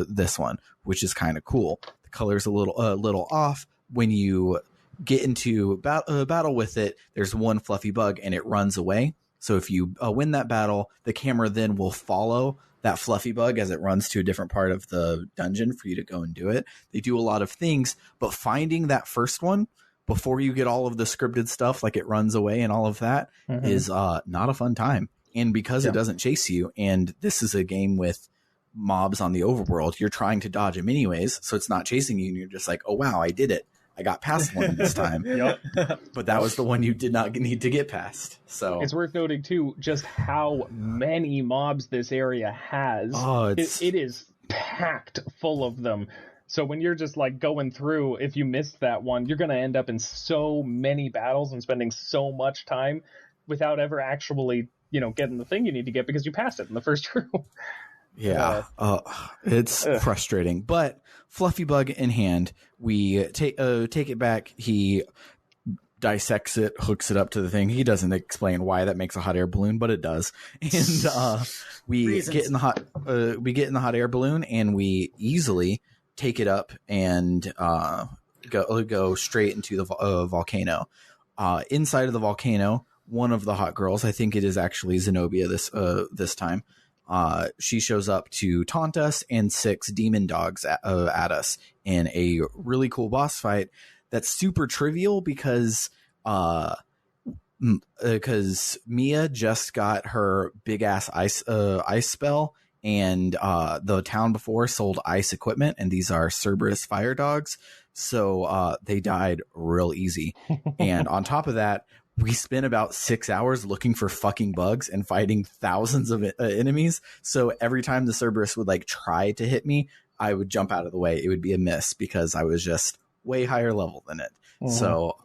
this one, which is kind of cool. The color's a little off. When you get into battle with it, there's one fluffy bug and it runs away. So if you win that battle, the camera then will follow that fluffy bug as it runs to a different part of the dungeon for you to go and do it. They do a lot of things, but finding that first one before you get all of the scripted stuff, like it runs away and all of that, is not a fun time. And because it doesn't chase you, and this is a game with mobs on the overworld, you're trying to dodge them anyways, so it's not chasing you, and you're just like, oh wow, I did it. I got past one this time. But that was the one you did not need to get past. So it's worth noting too just how many mobs this area has. It is packed full of them. So when you're just like going through, if you missed that one, you're going to end up in so many battles and spending so much time without ever actually, getting the thing you need to get because you passed it in the first room. Yeah, it's frustrating. But fluffy bug in hand, we take it back. He dissects it, hooks it up to the thing. He doesn't explain why that makes a hot air balloon, but it does. And we get in the hot air balloon, and we easily take it up and go straight into the volcano. Inside of the volcano, one of the hot girls, I think it is actually Zenobia this time, she shows up to taunt us and 6 demon dogs at us in a really cool boss fight that's super trivial because Mia just got her big ass ice spell, and the town before sold ice equipment, and these are Cerberus fire dogs, so they died real easy. And on top of that, we spent about 6 hours looking for fucking bugs and fighting thousands of enemies. So every time the Cerberus would like try to hit me, I would jump out of the way. It would be a miss because I was just way higher level than it. So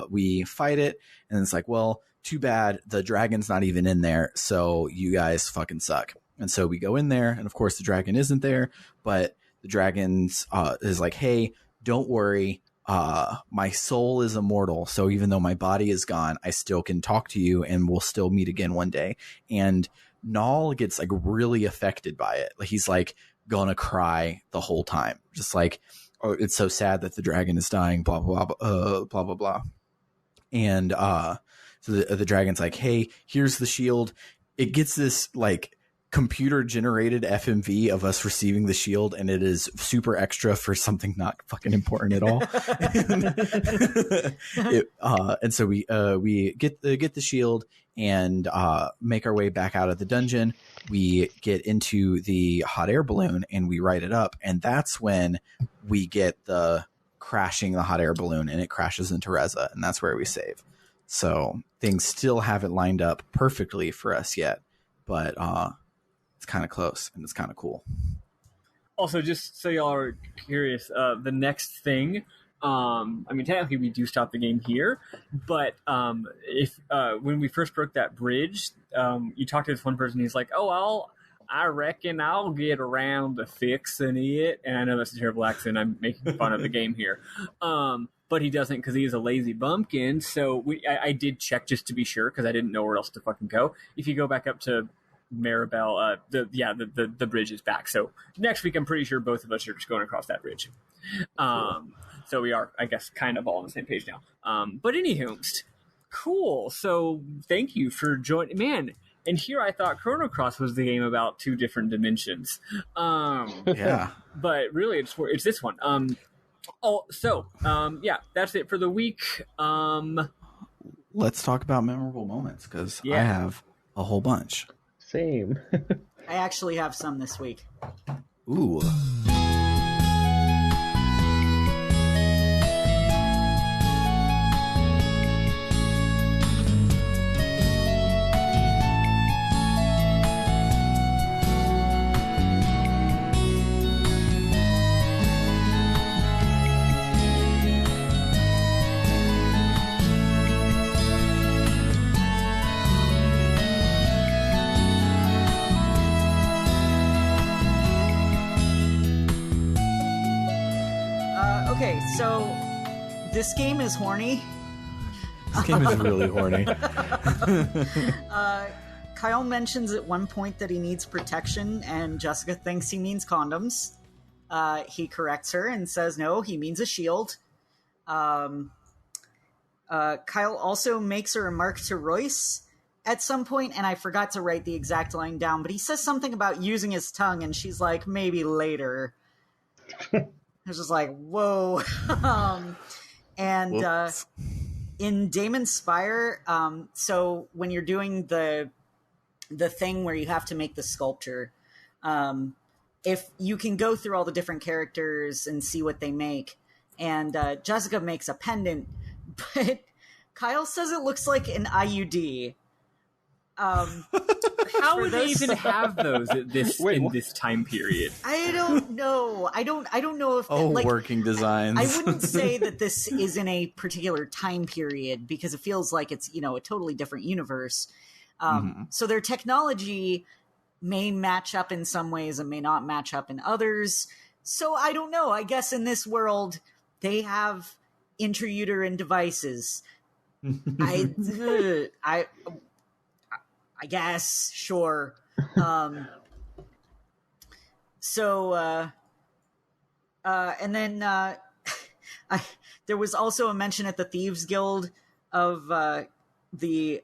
we fight it, and it's like, well, too bad the dragon's not even in there, so you guys fucking suck. And so we go in there, and of course the dragon isn't there, but the dragon's is like, hey, don't worry. My soul is immortal, so even though my body is gone, I still can talk to you, and we'll still meet again one day. And Null gets like really affected by it. Like he's like gonna cry the whole time, just like, oh, it's so sad that the dragon is dying, blah blah blah, blah blah blah. And so the dragon's like, hey, here's the shield. It gets this like computer generated FMV of us receiving the shield, and it is super extra for something not fucking important at all. And so we get the shield and make our way back out of the dungeon. We get into the hot air balloon and we ride it up, and that's when we get the crashing the hot air balloon, and it crashes into Reza, and that's where we save. So things still haven't lined up perfectly for us yet, but it's kind of close, and it's kind of cool. Also, just so y'all are curious, the next thing, technically we do stop the game here, but if when we first broke that bridge, you talk to this one person, he's like, oh, I reckon I'll get around to fixing it. And I know that's a terrible accent. I'm making fun of the game here. But he doesn't, because he is a lazy bumpkin. So I did check just to be sure, because I didn't know where else to fucking go. If you go back up to Maribel, the bridge is back. So next week, I'm pretty sure both of us are just going across that bridge. So we are, I guess, kind of all on the same page now. But anywho, cool. So thank you for joining, man. And here I thought Chrono Cross was the game about 2 different dimensions. Yeah. But really, it's this one. That's it for the week. Let's talk about memorable moments, because I have a whole bunch. Same. I actually have some this week. Ooh. So, this game is horny. This game is really horny. Kyle mentions at one point that he needs protection, and Jessica thinks he means condoms. He corrects her and says no, he means a shield. Kyle also makes a remark to Royce at some point, and I forgot to write the exact line down, but he says something about using his tongue, and she's like, maybe later. I was just like, whoa. In Damon's Spire, so when you're doing the thing where you have to make the sculpture, if you can go through all the different characters and see what they make, and Jessica makes a pendant, but Kyle says it looks like an IUD. How would they even have those at this in this time period? I don't know. I don't know if working designs. I wouldn't say that this is in a particular time period because it feels like it's a totally different universe. So their technology may match up in some ways and may not match up in others. So I don't know. I guess in this world they have intrauterine devices. I guess, sure. And then there was also a mention at the Thieves Guild of being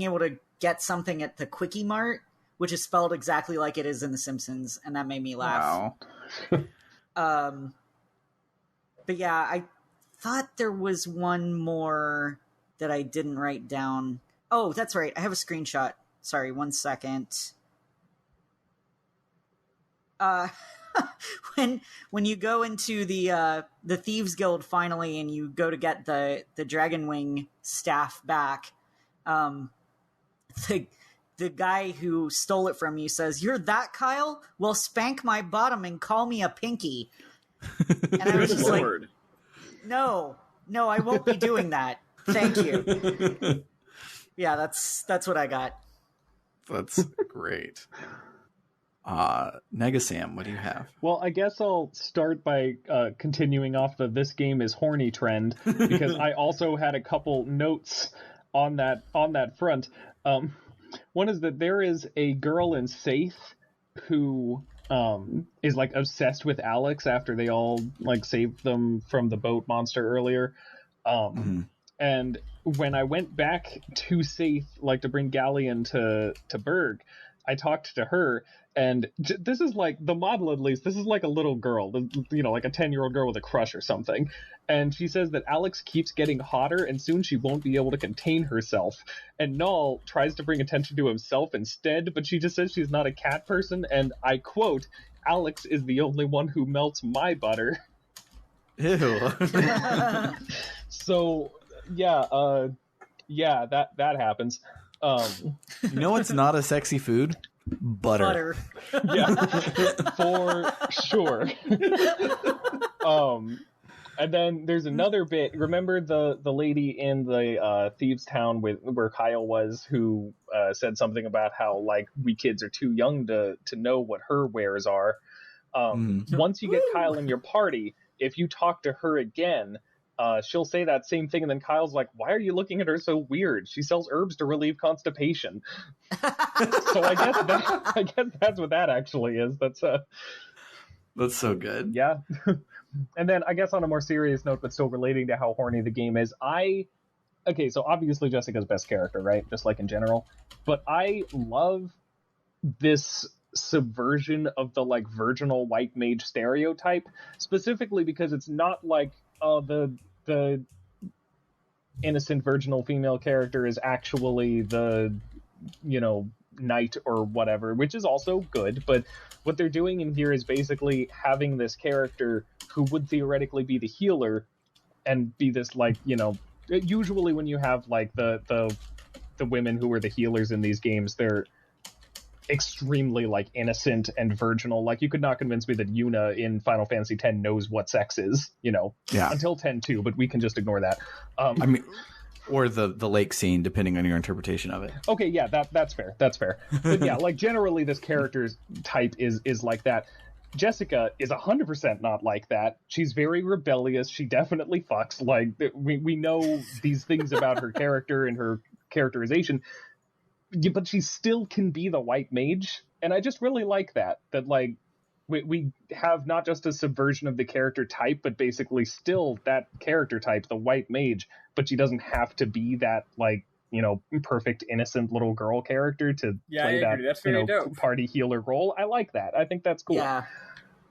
able to get something at the Quickie Mart, which is spelled exactly like it is in The Simpsons, and that made me laugh. Wow. But yeah, I thought there was one more that I didn't write down. Oh, that's right. I have a screenshot. Sorry, 1 second. When you go into the Thieves Guild finally, and you go to get the Dragon Wing staff back, the guy who stole it from you says, "You're that Kyle? Well, spank my bottom and call me a pinky." And I was just like, "No, I won't be doing that. Thank you." Yeah, that's what I got. That's great. Negasam, what do you have? Well, I guess I'll start by continuing off the "this game is horny" trend, because I also had a couple notes on that front. One is that there is a girl in Saith who is like obsessed with Alex after they all like saved them from the boat monster earlier. And when I went back to Saith, like to bring Galleon to Berg, I talked to her, and this is like the model, at least. This is like a little girl, like a 10-year-old girl with a crush or something. And she says that Alex keeps getting hotter, and soon she won't be able to contain herself. And Null tries to bring attention to himself instead, but she just says she's not a cat person. And I quote, "Alex is the only one who melts my butter." Ew. So. Yeah, that happens. You know what's not a sexy food? Butter. Yeah, for sure. And then there's another bit. Remember the lady in the Thieves Town where Kyle was, who said something about how like we kids are too young to know what her wares are. Once you get Kyle in your party, if you talk to her again, she'll say that same thing, and then Kyle's like, "Why are you looking at her so weird? She sells herbs to relieve constipation." So I guess that's what that actually is. That's so good. Yeah. And then I guess on a more serious note, but still relating to how horny the game is, so obviously Jessica's best character, right? Just like in general. But I love this subversion of the like virginal white mage stereotype, specifically because it's not like the innocent virginal female character is actually the knight or whatever, which is also good, but what they're doing in here is basically having this character who would theoretically be the healer and be this like usually when you have like the women who are the healers in these games, they're extremely like innocent and virginal. Like you could not convince me that Yuna in Final Fantasy X knows what sex is, until 10-2, but we can just ignore that. I mean, or the lake scene, depending on your interpretation of it. Okay, yeah, that's fair. But yeah, like generally this character's type is like that. Jessica is 100% not like that. She's very rebellious. She definitely fucks. Like, we know these things about her character and her characterization, but she still can be the white mage. And I just really like that like, we have not just a subversion of the character type, but basically still that character type, the white mage, but she doesn't have to be that, like, you know, perfect innocent little girl character to play that, you know, dope party healer role. I like that. I think that's cool. Yeah.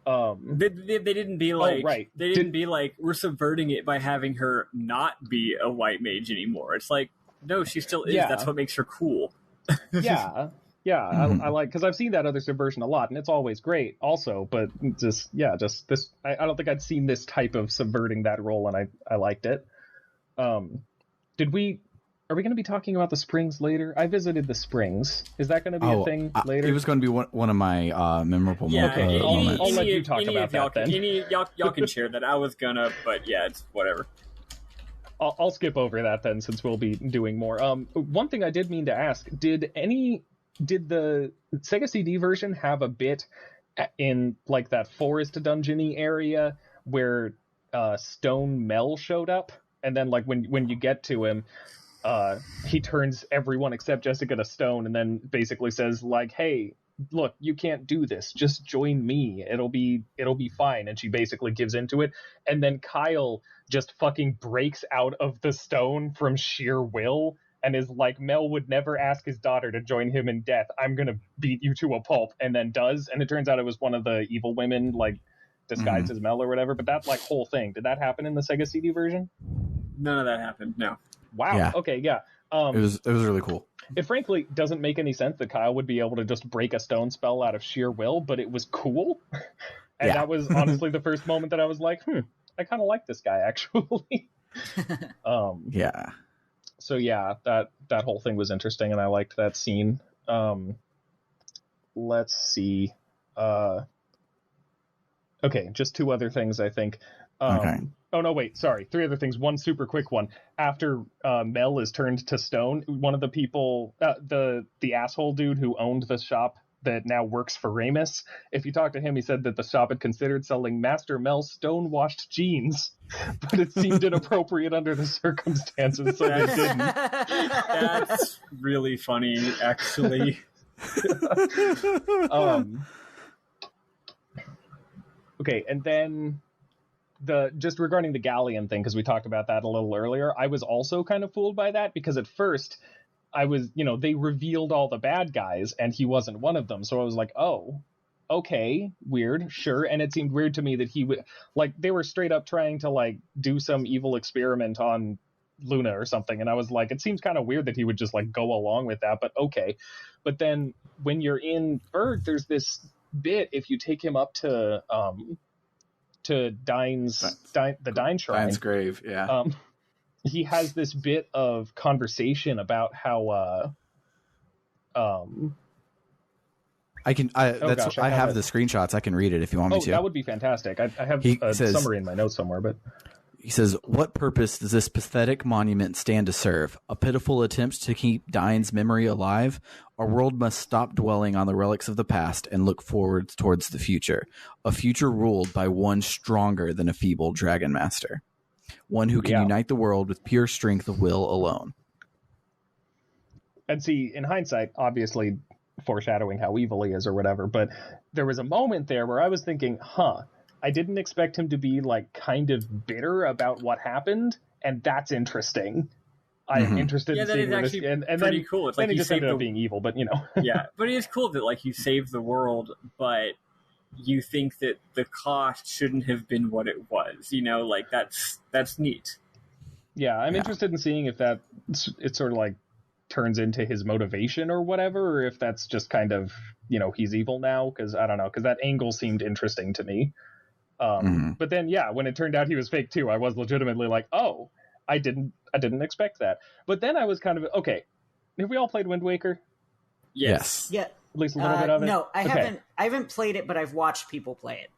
They didn't be like, they didn't be like, we're subverting it by having her not be a white mage anymore. It's like, no, she still is. That's what makes her cool. Yeah. I like, because I've seen that other subversion a lot, and it's always great also, but just this, I don't think I'd seen this type of subverting that role, and I liked it. Are we going to be talking about the Springs later? I visited the Springs. Is that going to be a thing later? It was going to be one of my memorable moments. Okay, I'll let you talk about that then. Y'all can share that. I was gonna, but yeah, it's whatever. I'll skip over that then, since we'll be doing more. One thing I did mean to ask, did the Sega CD version have a bit in, like, that forest dungeon-y area where Stone Mel showed up? And then, like, when you get to him, he turns everyone except Jessica to stone, and then basically says, like, hey, look, you can't do this, just join me, it'll be fine. And she basically gives into it, and then Kyle just fucking breaks out of the stone from sheer will and is like, Mel would never ask his daughter to join him in death, I'm gonna beat you to a pulp, and then does. And it turns out it was one of the evil women, like, disguised as Mel or whatever. But that, like, whole thing, did that happen in the Sega CD version? None of that happened. No. Wow. Yeah. Okay. Yeah. It was really cool. It frankly doesn't make any sense that Kyle would be able to just break a stone spell out of sheer will, but it was cool. And that was honestly the first moment that I was like, I kind of like this guy, actually. Yeah. So yeah, that whole thing was interesting, and I liked that scene. Let's see. Okay, just two other things, I think. Okay. Oh, no, wait, sorry. Three other things. One super quick one. After Mel is turned to stone, one of the people, the asshole dude who owned the shop that now works for Ramus, if you talk to him, he said that the shop had considered selling Master Mel's stone-washed jeans, but it seemed inappropriate under the circumstances, so they didn't. That's really funny, actually. Okay, and then just regarding the galleon thing, because we talked about that a little earlier, I was also kind of fooled by that, because at first I was, they revealed all the bad guys and he wasn't one of them. So I was like, oh, okay, weird, sure. And it seemed weird to me that he would, like, they were straight up trying to, like, do some evil experiment on Luna or something. And I was like, it seems kind of weird that he would just, like, go along with that, but okay. But then when you're in Berg, there's this bit, if you take him up to Dine's Dine Shrine. Dine's grave, yeah. He has this bit of conversation about how I have the screenshots. I can read it if you want me to. That would be fantastic. I have a summary in my notes somewhere, but he says, "What purpose does this pathetic monument stand to serve? A pitiful attempt to keep Dine's memory alive? Our world must stop dwelling on the relics of the past and look forward towards the future. A future ruled by one stronger than a feeble dragon master. One who can unite the world with pure strength of will alone." And see, in hindsight, obviously foreshadowing how evil he is or whatever, but there was a moment there where I was thinking, I didn't expect him to be, like, kind of bitter about what happened, and that's interesting. I'm interested in seeing where this, and pretty then, cool. It's like he just ended up being evil, but Yeah, but it is cool that, like, you saved the world, but you think that the cost shouldn't have been what it was. Like, that's neat. Yeah, I'm interested in seeing if it sort of, like, turns into his motivation or whatever, or if that's just kind of, he's evil now, because I don't know, because that angle seemed interesting to me. But then, when it turned out he was fake too, I was legitimately like, oh, I didn't expect that. But then I was kind of, okay, have we all played Wind Waker? Yes. Yeah. At least a little bit of it? No, I haven't played it, but I've watched people play it.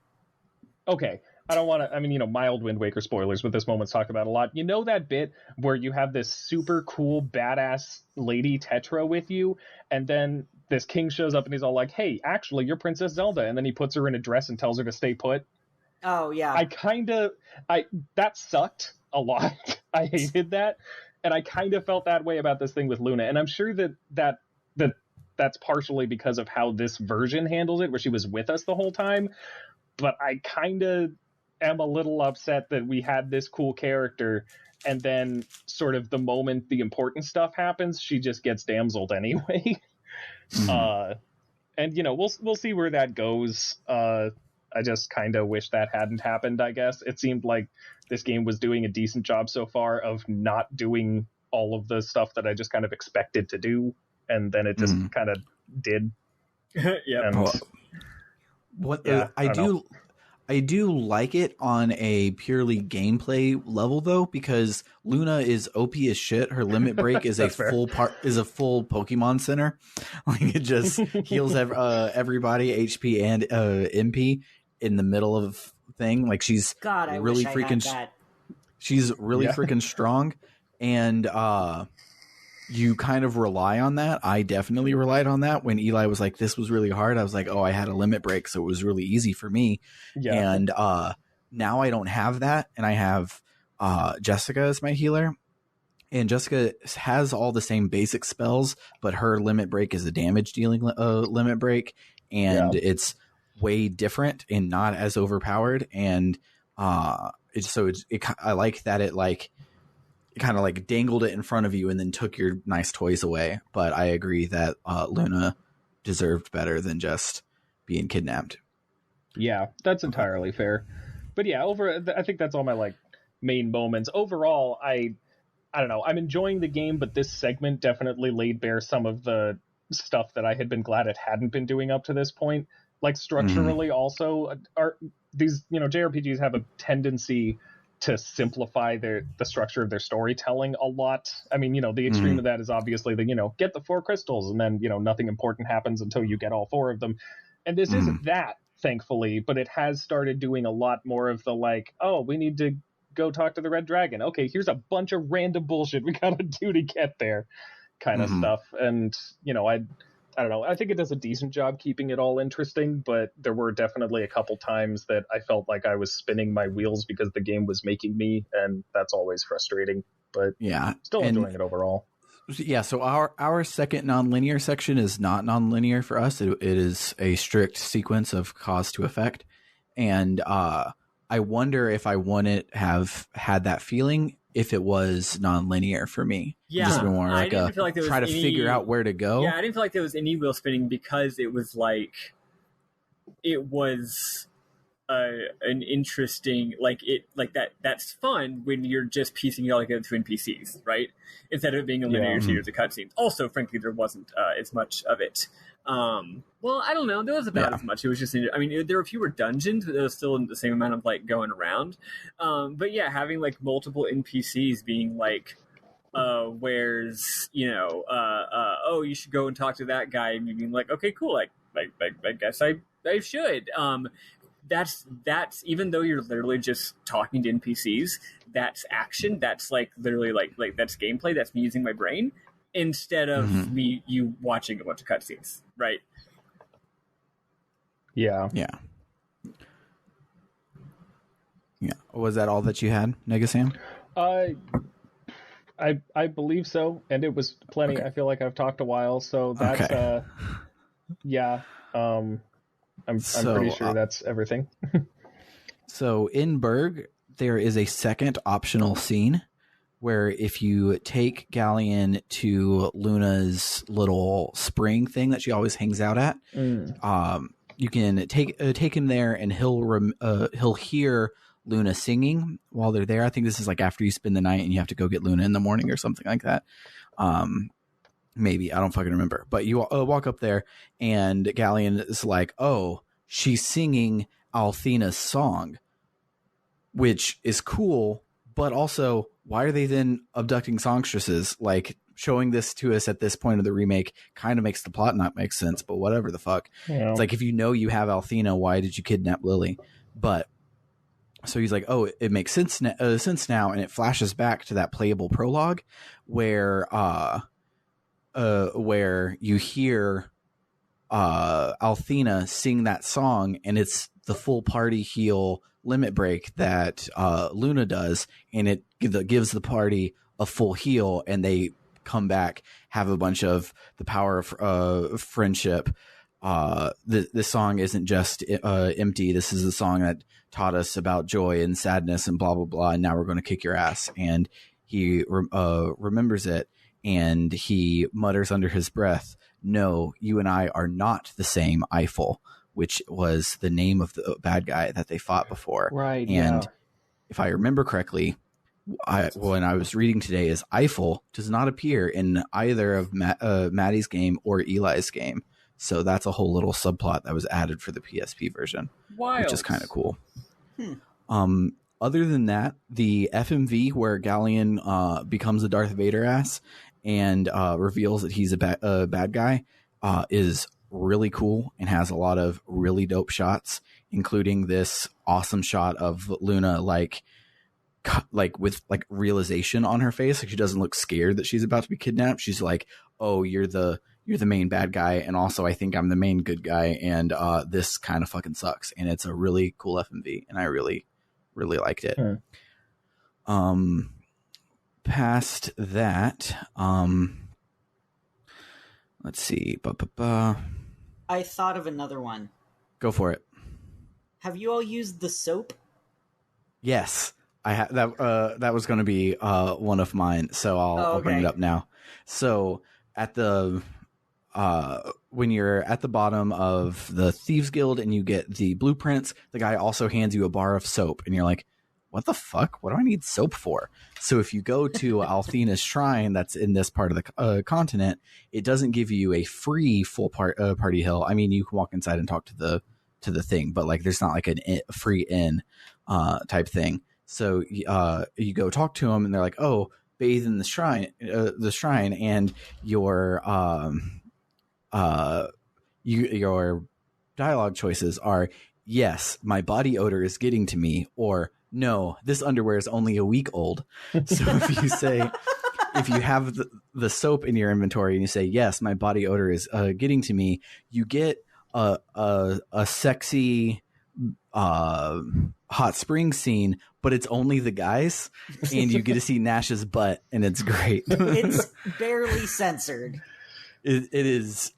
Okay. I don't want to, I mean, mild Wind Waker spoilers, but this moment's talked about a lot. You know that bit where you have this super cool, badass lady Tetra with you, and then this king shows up and he's all like, hey, actually, you're Princess Zelda, and then he puts her in a dress and tells her to stay put? Oh, yeah. That sucked a lot. I hated that, and I kind of felt that way about this thing with Luna, and I'm sure that's partially because of how this version handles it, where she was with us the whole time, but I kind of am a little upset that we had this cool character and then sort of the moment the important stuff happens, she just gets damseled anyway. And we'll see where that goes. I just kind of wish that hadn't happened. I guess it seemed like this game was doing a decent job so far of not doing all of the stuff that I just kind of expected to do, and then it just kind of did. Yeah. I do like it on a purely gameplay level though, because Luna is OP as shit. Her limit break is a full Pokemon center. Like it just heals everybody HP and MP in the middle of thing. Like she's really freaking strong, and you kind of rely on that. I definitely relied on that when Eli was like, this was really hard. I was like, oh, I had a limit break, so it was really easy for me. Yeah. And now I don't have that, and I have Jessica as my healer. And Jessica has all the same basic spells, but her limit break is a damage dealing limit break, and it's way different and not as overpowered. And I like that it kind of like dangled it in front of you and then took your nice toys away. But I agree that Luna deserved better than just being kidnapped. Yeah, that's entirely fair. But yeah, I think that's all my main moments. Overall, I don't know. I'm enjoying the game, but this segment definitely laid bare some of the stuff that I had been glad it hadn't been doing up to this point. Like structurally, also, these JRPGs have a tendency to simplify the structure of their storytelling a lot. I mean, the extreme of that is obviously get the 4 crystals and then, nothing important happens until you get all 4 of them. And this isn't that, thankfully, but it has started doing a lot more of the we need to go talk to the Red Dragon. Okay, here's a bunch of random bullshit we gotta do to get there kind of stuff. And, I don't know. I think it does a decent job keeping it all interesting, but there were definitely a couple times that I felt like I was spinning my wheels because the game was making me, and that's always frustrating. But yeah, still enjoying it overall. Yeah, so our second nonlinear section is not nonlinear for us. It is a strict sequence of cause to effect, and I wonder if I wouldn't have had that feeling if it was nonlinear for me. Yeah, just more like I didn't feel like there was try to figure out where to go. Yeah, I didn't feel like there was any wheel spinning because it was an interesting that's fun when you're just piecing it all together to NPCs, right? Instead of it being a linear series of cutscenes. Also, frankly, there wasn't as much of it. Well, I don't know. There was about as much. It was just, I mean, there were fewer dungeons, but there was still the same amount of going around. But yeah, having multiple NPCs being where's oh, you should go and talk to that guy, and you being okay, cool, I guess I should. That's even though you're literally just talking to NPCs, that's action. That's literally that's gameplay. That's me using my brain instead of you watching a bunch of cutscenes, right? Yeah. Was that all that you had, Negasam? I believe so, and it was plenty. Okay. I feel like I've talked a while, so that's I'm pretty sure that's everything. So in Berg, there is a second optional scene where if you take Galleon to Luna's little spring thing that she always hangs out at, you can take him there, and he'll hear Luna singing while they're there. I think this is after you spend the night and you have to go get Luna in the morning or something like that. Maybe, I don't fucking remember. But you walk up there, and Galleon is oh, she's singing Althena's song, which is cool, but also, why are they then abducting songstresses? Showing this to us at this point of the remake kind of makes the plot not make sense, but whatever the fuck. Yeah. It's if you know you have Althena, why did you kidnap Lily? But So he's like, oh, it makes sense now, and it flashes back to that playable prologue where you hear Althena sing that song, and it's the full party heal limit break that Luna does, and it gives the party a full heal, and they come back, have a bunch of the power of friendship. This song isn't just empty. This is the song that taught us about joy and sadness and blah blah blah, and now we're going to kick your ass. And he remembers it, and he mutters under his breath, no, you and I are not the same Eiffel, which was the name of the bad guy that they fought before. Right. And if I remember correctly, when I was reading today, is Eiffel does not appear in either of Maddy's game or Eli's game. So that's a whole little subplot that was added for the PSP version, which is kind of cool. Other than that, the FMV where Galleon becomes a Darth Vader ass and reveals that he's a bad guy is really cool and has a lot of really dope shots, including this awesome shot of Luna like with like realization on her face. Like she doesn't look scared that she's about to be kidnapped. She's like, oh, you're the main bad guy, and also I think I'm the main good guy, and this kind of fucking sucks. And it's a really cool FMV, and I really liked it. Past that, let's see. I thought of another one. Go for it. Have you all used the soap? Yes, I have. That was going to be one of mine, so I'll bring it up now. So at the when you're at the bottom of the Thieves Guild and you get the blueprints, the guy also hands you a bar of soap, and you're like, what the fuck? What do I need soap for? So if you go to Althena's shrine that's in this part of the continent, it doesn't give you a free full party hill. I mean, you can walk inside and talk to the thing, but like there's not like a free in type thing. So you go talk to them, and they're like, oh, bathe in the shrine, and your dialogue choices are, yes, my body odor is getting to me, or no, this underwear is only a week old. So if you have the soap in your inventory and you say, yes, my body odor is getting to me, you get a sexy hot spring scene, but it's only the guys, and you get to see Nash's butt, and it's great. It's barely censored. It is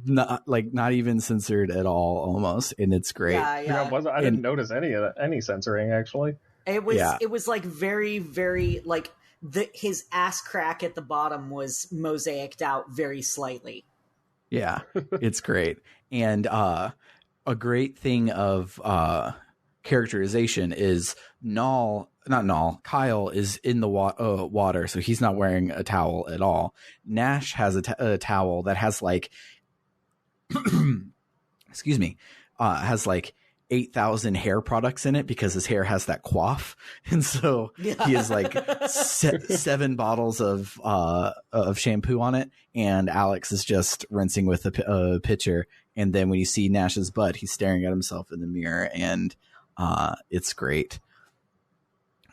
not even censored at all, almost, and it's great. Yeah. I didn't notice any censoring actually. It was like very, very like his ass crack at the bottom was mosaiced out very slightly. Yeah, it's great. And a great thing of characterization is Kyle is in the water, so he's not wearing a towel at all. Nash has a towel that has like excuse me, has like 8,000 hair products in it because his hair has that coif, and so he has like 7 bottles of shampoo on it, and Alex is just rinsing with a pitcher. And then when you see Nash's butt, he's staring at himself in the mirror, and it's great.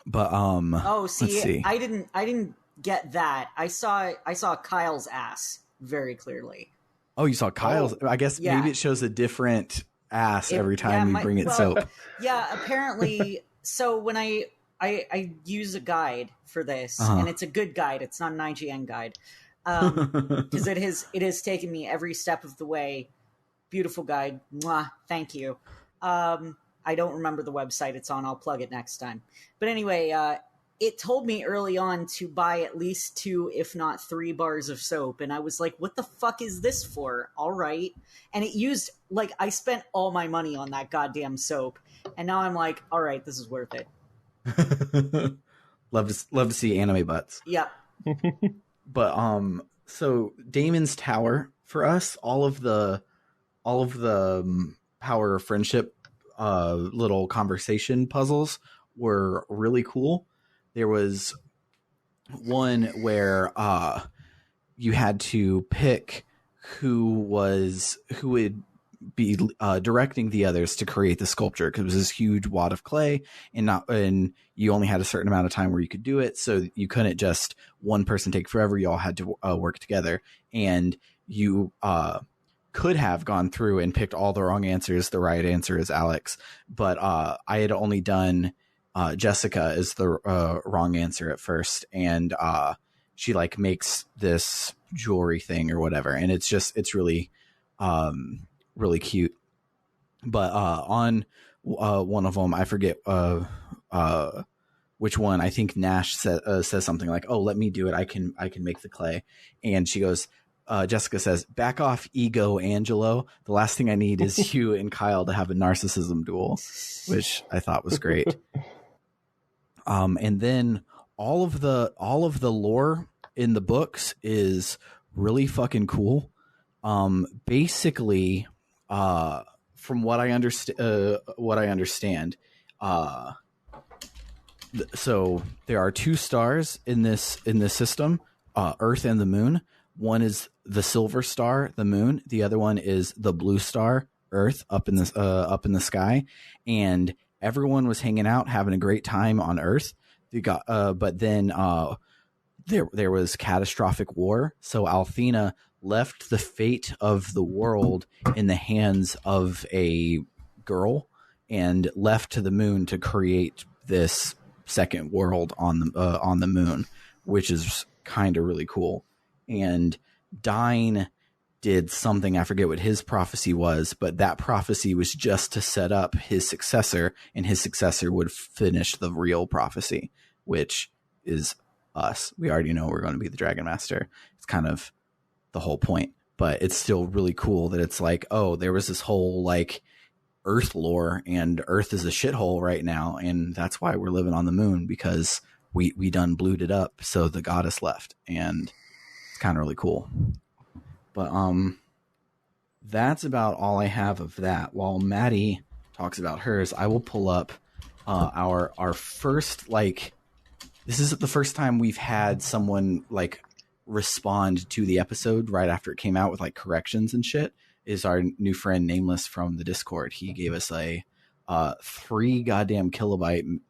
But let's see. I didn't get that. I saw Kyle's ass very clearly. Oh, you saw Kyle's. I guess maybe it shows a different ass every time you bring it soap. Yeah, apparently. So when I use a guide for this, and it's a good guide. It's not an IGN guide, because it has taken me every step of the way. Beautiful guide. Mwah, thank you. I don't remember the website it's on. I'll plug it next time. But anyway, it told me early on to buy at least 2, if not 3 bars of soap. And I was like, what the fuck is this for? All right. And it used, like, I spent all my money on that goddamn soap. And now I'm like, all right, this is worth it. Love to see anime butts. Yeah. But, so Damon's Tower for us, all of the power of friendship, little conversation puzzles were really cool. There was one where you had to pick who be directing the others to create the sculpture, because it was this huge wad of clay, and you only had a certain amount of time where you could do it. So you couldn't just one person take forever. You all had to work together, and you could have gone through and picked all the wrong answers. The right answer is Alex, but I had only done Jessica is the wrong answer at first, and she like makes this jewelry thing or whatever, and it's really really cute. But on one of them, I forget which one, I think Nash says something like, "Oh, let me do it. I can make the clay," and she goes. Jessica says, "Back off, ego, Angelo. The last thing I need is you and Kyle to have a narcissism duel," which I thought was great. And then all of the lore in the books is really fucking cool. Basically, from what I understand, so there are two stars in this system, Earth and the Moon. One is the silver star, the moon. The other one is the blue star, Earth, up in the sky. And everyone was hanging out, having a great time on Earth. But then there was catastrophic war. So Althena left the fate of the world in the hands of a girl and left to the moon to create this second world on the moon, which is kind of really cool. And Dine did something, I forget what his prophecy was, but that prophecy was just to set up his successor, and his successor would finish the real prophecy, which is us. We already know we're going to be the Dragon Master. It's kind of the whole point, but it's still really cool that it's like, oh, there was this whole like Earth lore, and Earth is a shithole right now, and that's why we're living on the moon, because we done blued it up, so the goddess left, and kind of really cool. But that's about all I have of that. While Maddy talks about hers, I will pull up our first, like, this is the first time we've had someone like respond to the episode right after it came out with like corrections and shit, is our new friend Nameless from the Discord. He gave us a 3 goddamn kilobyte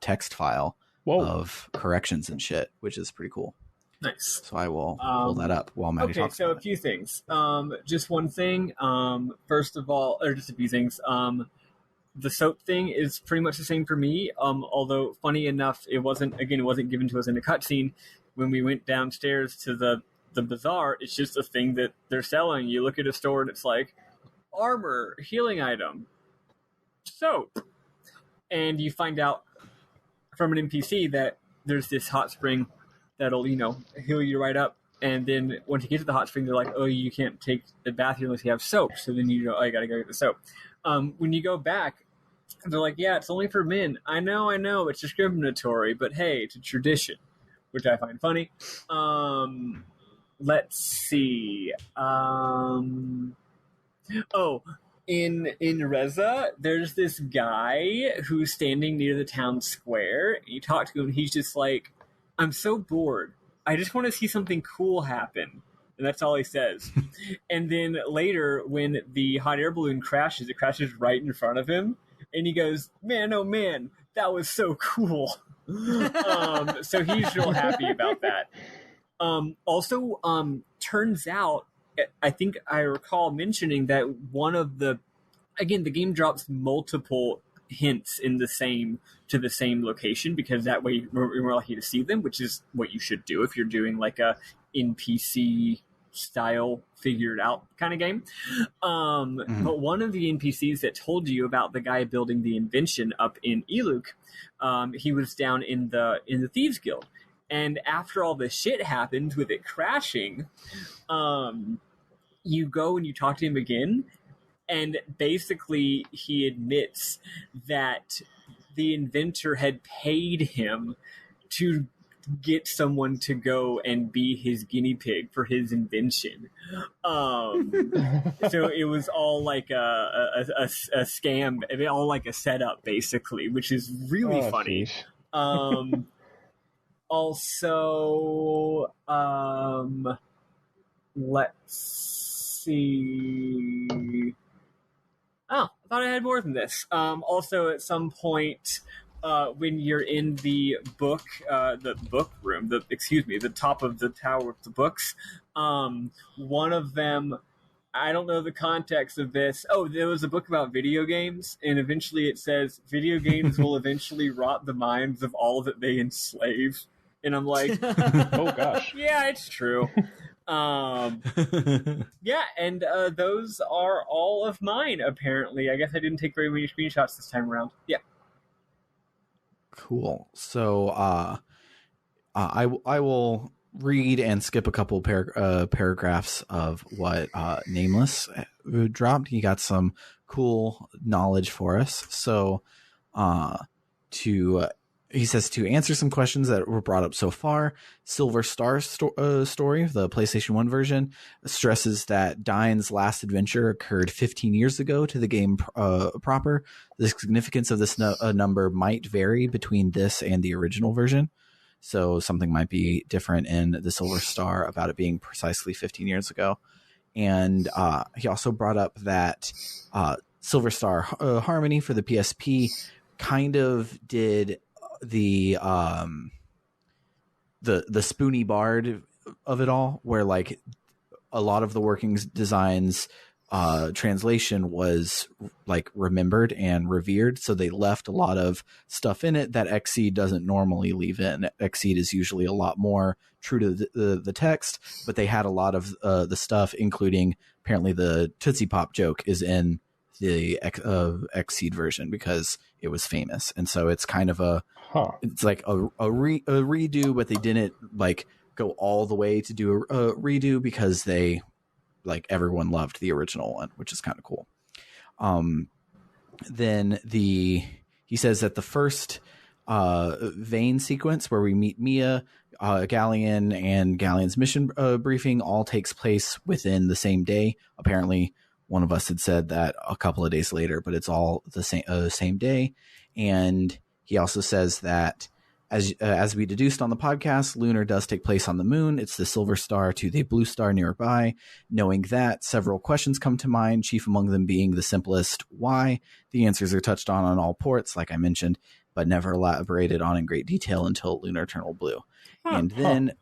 text file of corrections and shit, which is pretty cool. Nice. So I will pull that up while Maddy talks about it. Okay, so a few things. Just one thing. First of all, or just a few things. The soap thing is pretty much the same for me. Although, funny enough, it wasn't given to us in a cutscene. When we went downstairs to the bazaar, it's just a thing that they're selling. You look at a store and it's like, armor, healing item, soap. And you find out from an NPC that there's this hot spring that'll, heal you right up. And then once you get to the hot spring, they're like, oh, you can't take the bath here unless you have soap. So then you go, oh, I gotta go get the soap. When you go back, they're like, yeah, it's only for men. I know, it's discriminatory, but hey, it's a tradition, which I find funny. Let's see. In Reza, there's this guy who's standing near the town square. You talk to him, and he's just like, I'm so bored. I just want to see something cool happen. And that's all he says. And then later, when the hot air balloon crashes, it crashes right in front of him. And he goes, man, oh man, that was so cool. So he's real happy about that. Also, turns out, I think I recall mentioning that one of the game drops multiple hints to the same location, because that way we're more likely to see them, which is what you should do if you're doing like a NPC style figured out kind of game. But one of the NPCs that told you about the guy building the invention up in Eluk, he was down in the Thieves Guild. And after all this shit happened with it crashing, you go and you talk to him again, and basically he admits that the inventor had paid him to get someone to go and be his guinea pig for his invention. So it was all like a scam, all like a setup, basically, which is really funny. Also, let's see. thought I had more than this. Also, at some point, when you're in the book room, the top of the tower of the books, one of them, I don't know the context of this. Oh, there was a book about video games, and eventually it says, video games will eventually rot the minds of all that they enslave. And I'm like, oh gosh. Yeah, it's true. Yeah, and those are all of mine, apparently. I guess I didn't take very many screenshots this time around. Yeah. Cool. So I will read and skip a couple paragraphs of what Nameless dropped. He got some cool knowledge for us. So he says to answer some questions that were brought up so far, Silver Star story, the PlayStation 1 version, stresses that Dine's last adventure occurred 15 years ago to the game proper. The significance of this number might vary between this and the original version. So something might be different in the Silver Star about it being precisely 15 years ago. And he also brought up that Silver Star Harmony for the PSP kind of did the Spoony Bard of it all, where like a lot of the working designs translation was like remembered and revered, so they left a lot of stuff in it that Xseed doesn't normally leave in. Xseed is usually a lot more true to the text, but they had a lot of the stuff, including apparently the Tootsie Pop joke is in the Xseed version because it was famous, and so it's kind of it's like a redo, but they didn't like go all the way to do a redo because they like everyone loved the original one, which is kind of cool. Then he says that the first Vane sequence where we meet Mia, Galleon, and Galleon's mission briefing all takes place within the same day. Apparently, one of us had said that a couple of days later, but it's all the same day. And he also says that as we deduced on the podcast, Lunar does take place on the moon. It's the Silver Star to the Blue Star nearby. Knowing that, several questions come to mind, chief among them being the simplest why. The answers are touched on all ports, like I mentioned, but never elaborated on in great detail until Lunar Eternal Blue. And then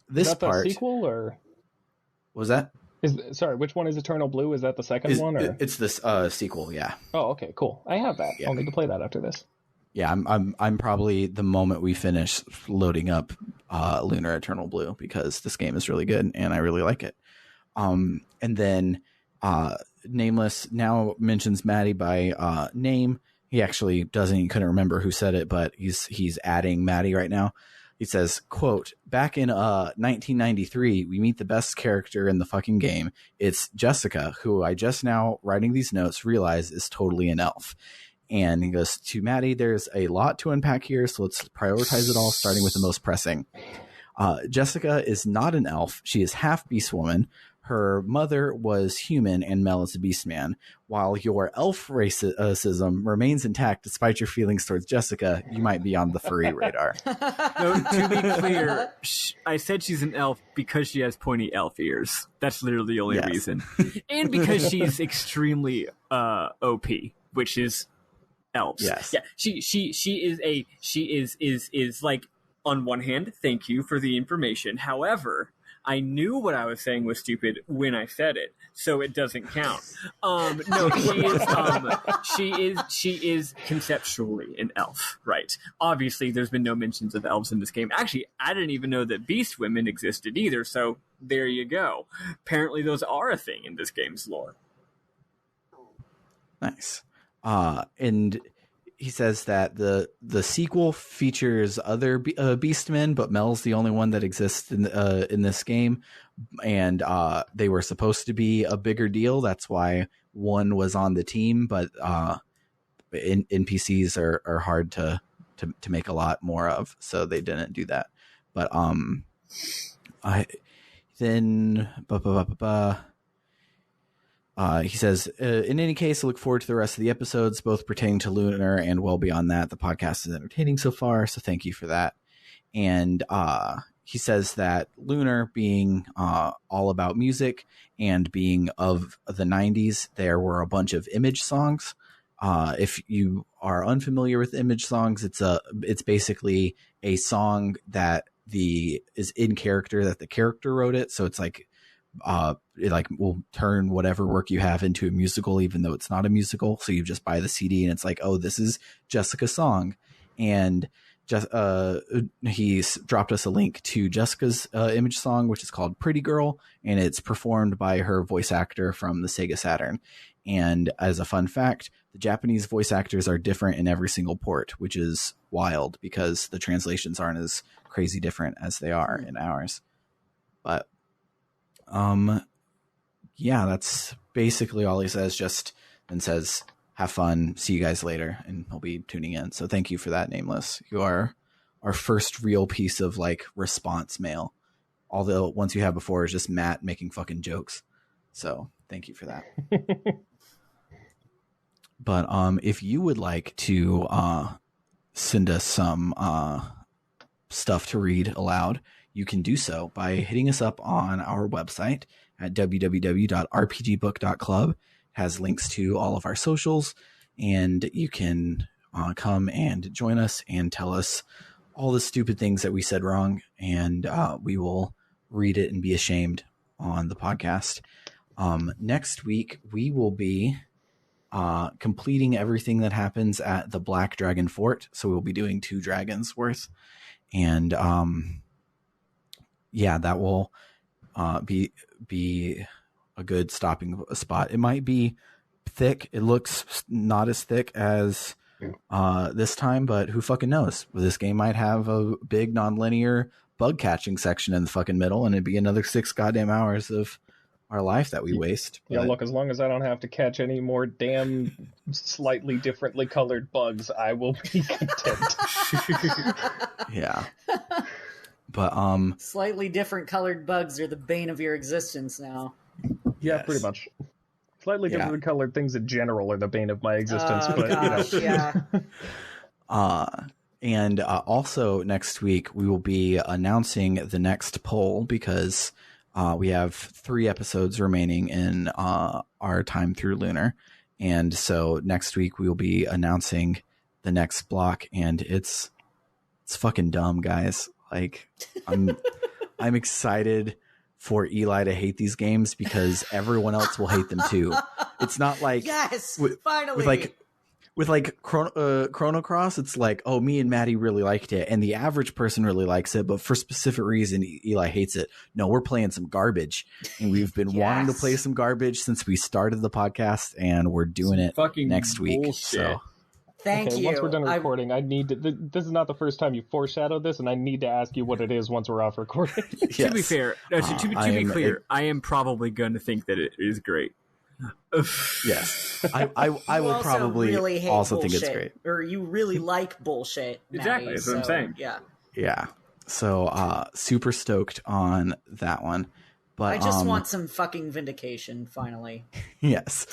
this part... Is that the sequel, or... What was that? Sorry, which one is Eternal Blue? Is that the second one? Or? It's this sequel, yeah. Oh, okay, cool. I have that. Yeah. I'll need to play that after this. Yeah, I'm probably the moment we finish loading up Lunar Eternal Blue, because this game is really good and I really like it. And then Nameless now mentions Maddy by name. He actually couldn't remember who said it, but he's adding Maddy right now. He says, quote, back in 1993, we meet the best character in the fucking game. It's Jessica, who I just now, writing these notes, realize is totally an elf. And he goes, to Maddy, there's a lot to unpack here, so let's prioritize it all, starting with the most pressing. Jessica is not an elf. She is half beast woman. Her mother was human, and Mel is a beast man. While your elf racism remains intact despite your feelings towards Jessica, you might be on the furry radar. No, to be clear, I said she's an elf because she has pointy elf ears. That's literally the only reason. And because she's extremely OP, which is elves. Yes. Yeah. She is like, on one hand, thank you for the information. However, I knew what I was saying was stupid when I said it, so it doesn't count. No, she is conceptually an elf, right? Obviously, there's been no mentions of elves in this game. Actually, I didn't even know that beast women existed either, so there you go. Apparently, those are a thing in this game's lore. Nice. And he says that the sequel features other Beastmen, but Mel's the only one that exists in this game, and they were supposed to be a bigger deal. That's why one was on the team, but NPCs are hard to make a lot more of, so they didn't do that. But he says, in any case, I look forward to the rest of the episodes, both pertaining to Lunar and well beyond that. The podcast is entertaining so far, so thank you for that. And he says that Lunar being all about music and being of the 90s, there were a bunch of Image songs if you are unfamiliar with image songs, it's basically a song that is in character, that the character wrote it. So it's like, it like will turn whatever work you have into a musical, even though it's not a musical. So you just buy the CD and it's like, oh, this is Jessica's song. And just, he dropped us a link to Jessica's image song, which is called Pretty Girl. And it's performed by her voice actor from the Sega Saturn. And as a fun fact, the Japanese voice actors are different in every single port, which is wild because the translations aren't as crazy different as they are in ours. But yeah, that's basically all he says. Just then says, have fun, see you guys later, and he'll be tuning in. So thank you for that, Nameless. You are our first real piece of like response mail. All the ones you had before is just Matt making fucking jokes. So thank you for that. But if you would like to send us some stuff to read aloud, you can do so by hitting us up on our website at www.rpgbook.club. It has links to all of our socials, and you can come and join us and tell us all the stupid things that we said wrong, and we will read it and be ashamed on the podcast. Next week, we will be completing everything that happens at the Black Dragon Fort. So we'll be doing 2 dragons worth. And yeah, that will be a good stopping spot. It might be thick. It looks not as thick as this time, but who fucking knows? This game might have a big nonlinear bug catching section in the fucking middle, and it'd be another 6 goddamn hours of our life that we waste. Yeah, look, as long as I don't have to catch any more damn slightly differently colored bugs, I will be content. Yeah. But slightly different colored bugs are the bane of your existence now. Yeah, yes. Pretty much. Slightly different colored things in general are the bane of my existence, but gosh, you know. Yeah. And also next week we will be announcing the next poll because we have 3 episodes remaining in our time through Lunar. And so next week we will be announcing the next block, and it's fucking dumb, guys. Like I'm excited for Eli to hate these games because everyone else will hate them too. It's not like yes, finally with Chrono Cross, it's like, oh, me and Maddy really liked it, and the average person really likes it, but for specific reason, Eli hates it. No, we're playing some garbage, and we've been wanting to play some garbage since we started the podcast, and we're doing it next week. Bullshit. So, thank you. Once we're done recording, I need to. This is not the first time you foreshadowed this, and I need to ask you what it is once we're off recording. Yes. To be fair, to be clear, I am probably going to think that it is great. Yes, I will probably really also bullshit, think it's great. or you really like bullshit. Exactly, that's what I'm saying. Yeah. So super stoked on that one. But I just want some fucking vindication finally. Yes,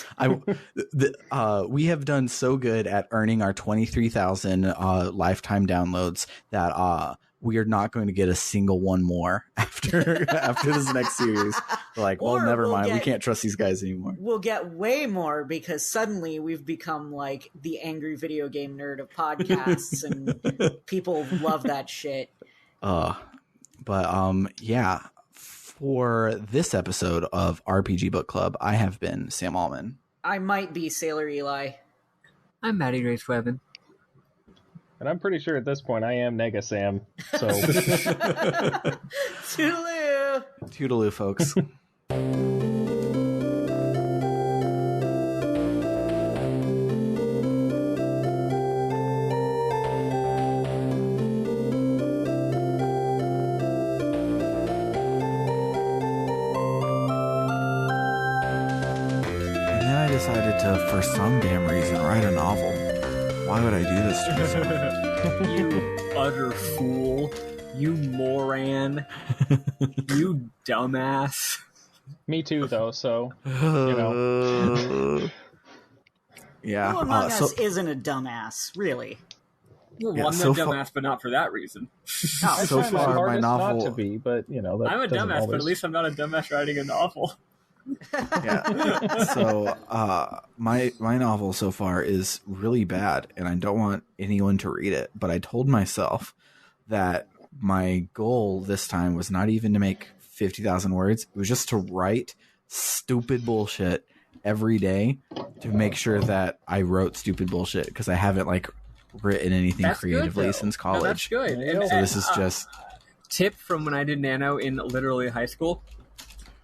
we have done so good at earning our 23,000 lifetime downloads that we are not going to get a single one more after this next series. We're like, well, never mind. We can't trust these guys anymore. We'll get way more because suddenly we've become like the angry video game nerd of podcasts, and people love that shit. But yeah. For this episode of RPG Book Club, I have been Sam Allman. I might be Sailor Eli. I'm Maddy Grace Webben. And I'm pretty sure at this point I am Nega Sam. So Toodaloo! Toodaloo, folks. Decided to, for some damn reason, write a novel. Why would I do this to myself? You utter fool. You moron. You dumbass. Me too, though, so, you know. Yeah. Who among us isn't a dumbass, really? Well, I'm a dumbass, but not for that reason. So far, my novel... not to be, but, you know... I'm a dumbass, but at least I'm not a dumbass writing a novel. Yeah. So my novel so far is really bad, and I don't want anyone to read it. But I told myself that my goal this time was not even to make 50,000 words. It was just to write stupid bullshit every day to make sure that I wrote stupid bullshit, because I haven't like written anything creatively since college. No, that's good. So this is just tip from when I did nano in literally high school.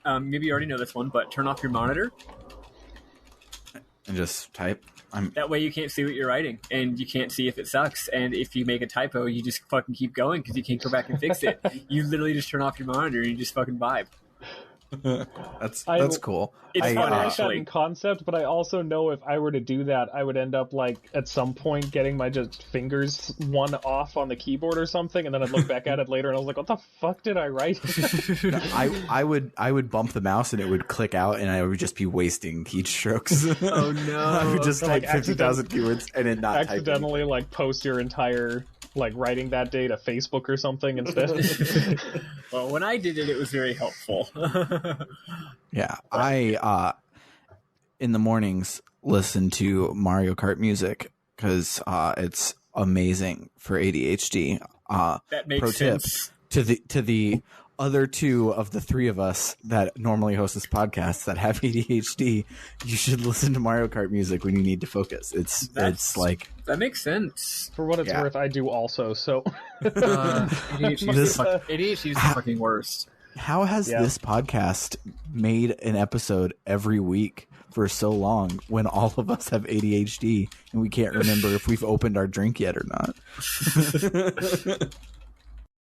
Maybe you already know this one, but turn off your monitor and just type. That way you can't see what you're writing, and you can't see if it sucks. And if you make a typo, you just fucking keep going because you can't go back and fix it. You literally just turn off your monitor and you just fucking vibe. That's cool. It's fun. I like that in concept, but I also know if I were to do that, I would end up like at some point getting my just fingers one off on the keyboard or something, and then I'd look back at it later and I was like, "What the fuck did I write?" I would bump the mouse and it would click out, and I would just be wasting keystrokes. Oh no! I would just type 50,000 keywords and then not accidentally like post your entire like writing that day to Facebook or something instead. Well, when I did it, it was very helpful. Yeah, I in the mornings listen to Mario Kart music because it's amazing for ADHD. That makes sense. To the other two of the three of us that normally host this podcast that have ADHD, you should listen to Mario Kart music when you need to focus. It's like that makes sense. For what it's worth, I do also. So ADHD is the fucking worst. How has this podcast made an episode every week for so long when all of us have ADHD and we can't remember if we've opened our drink yet or not?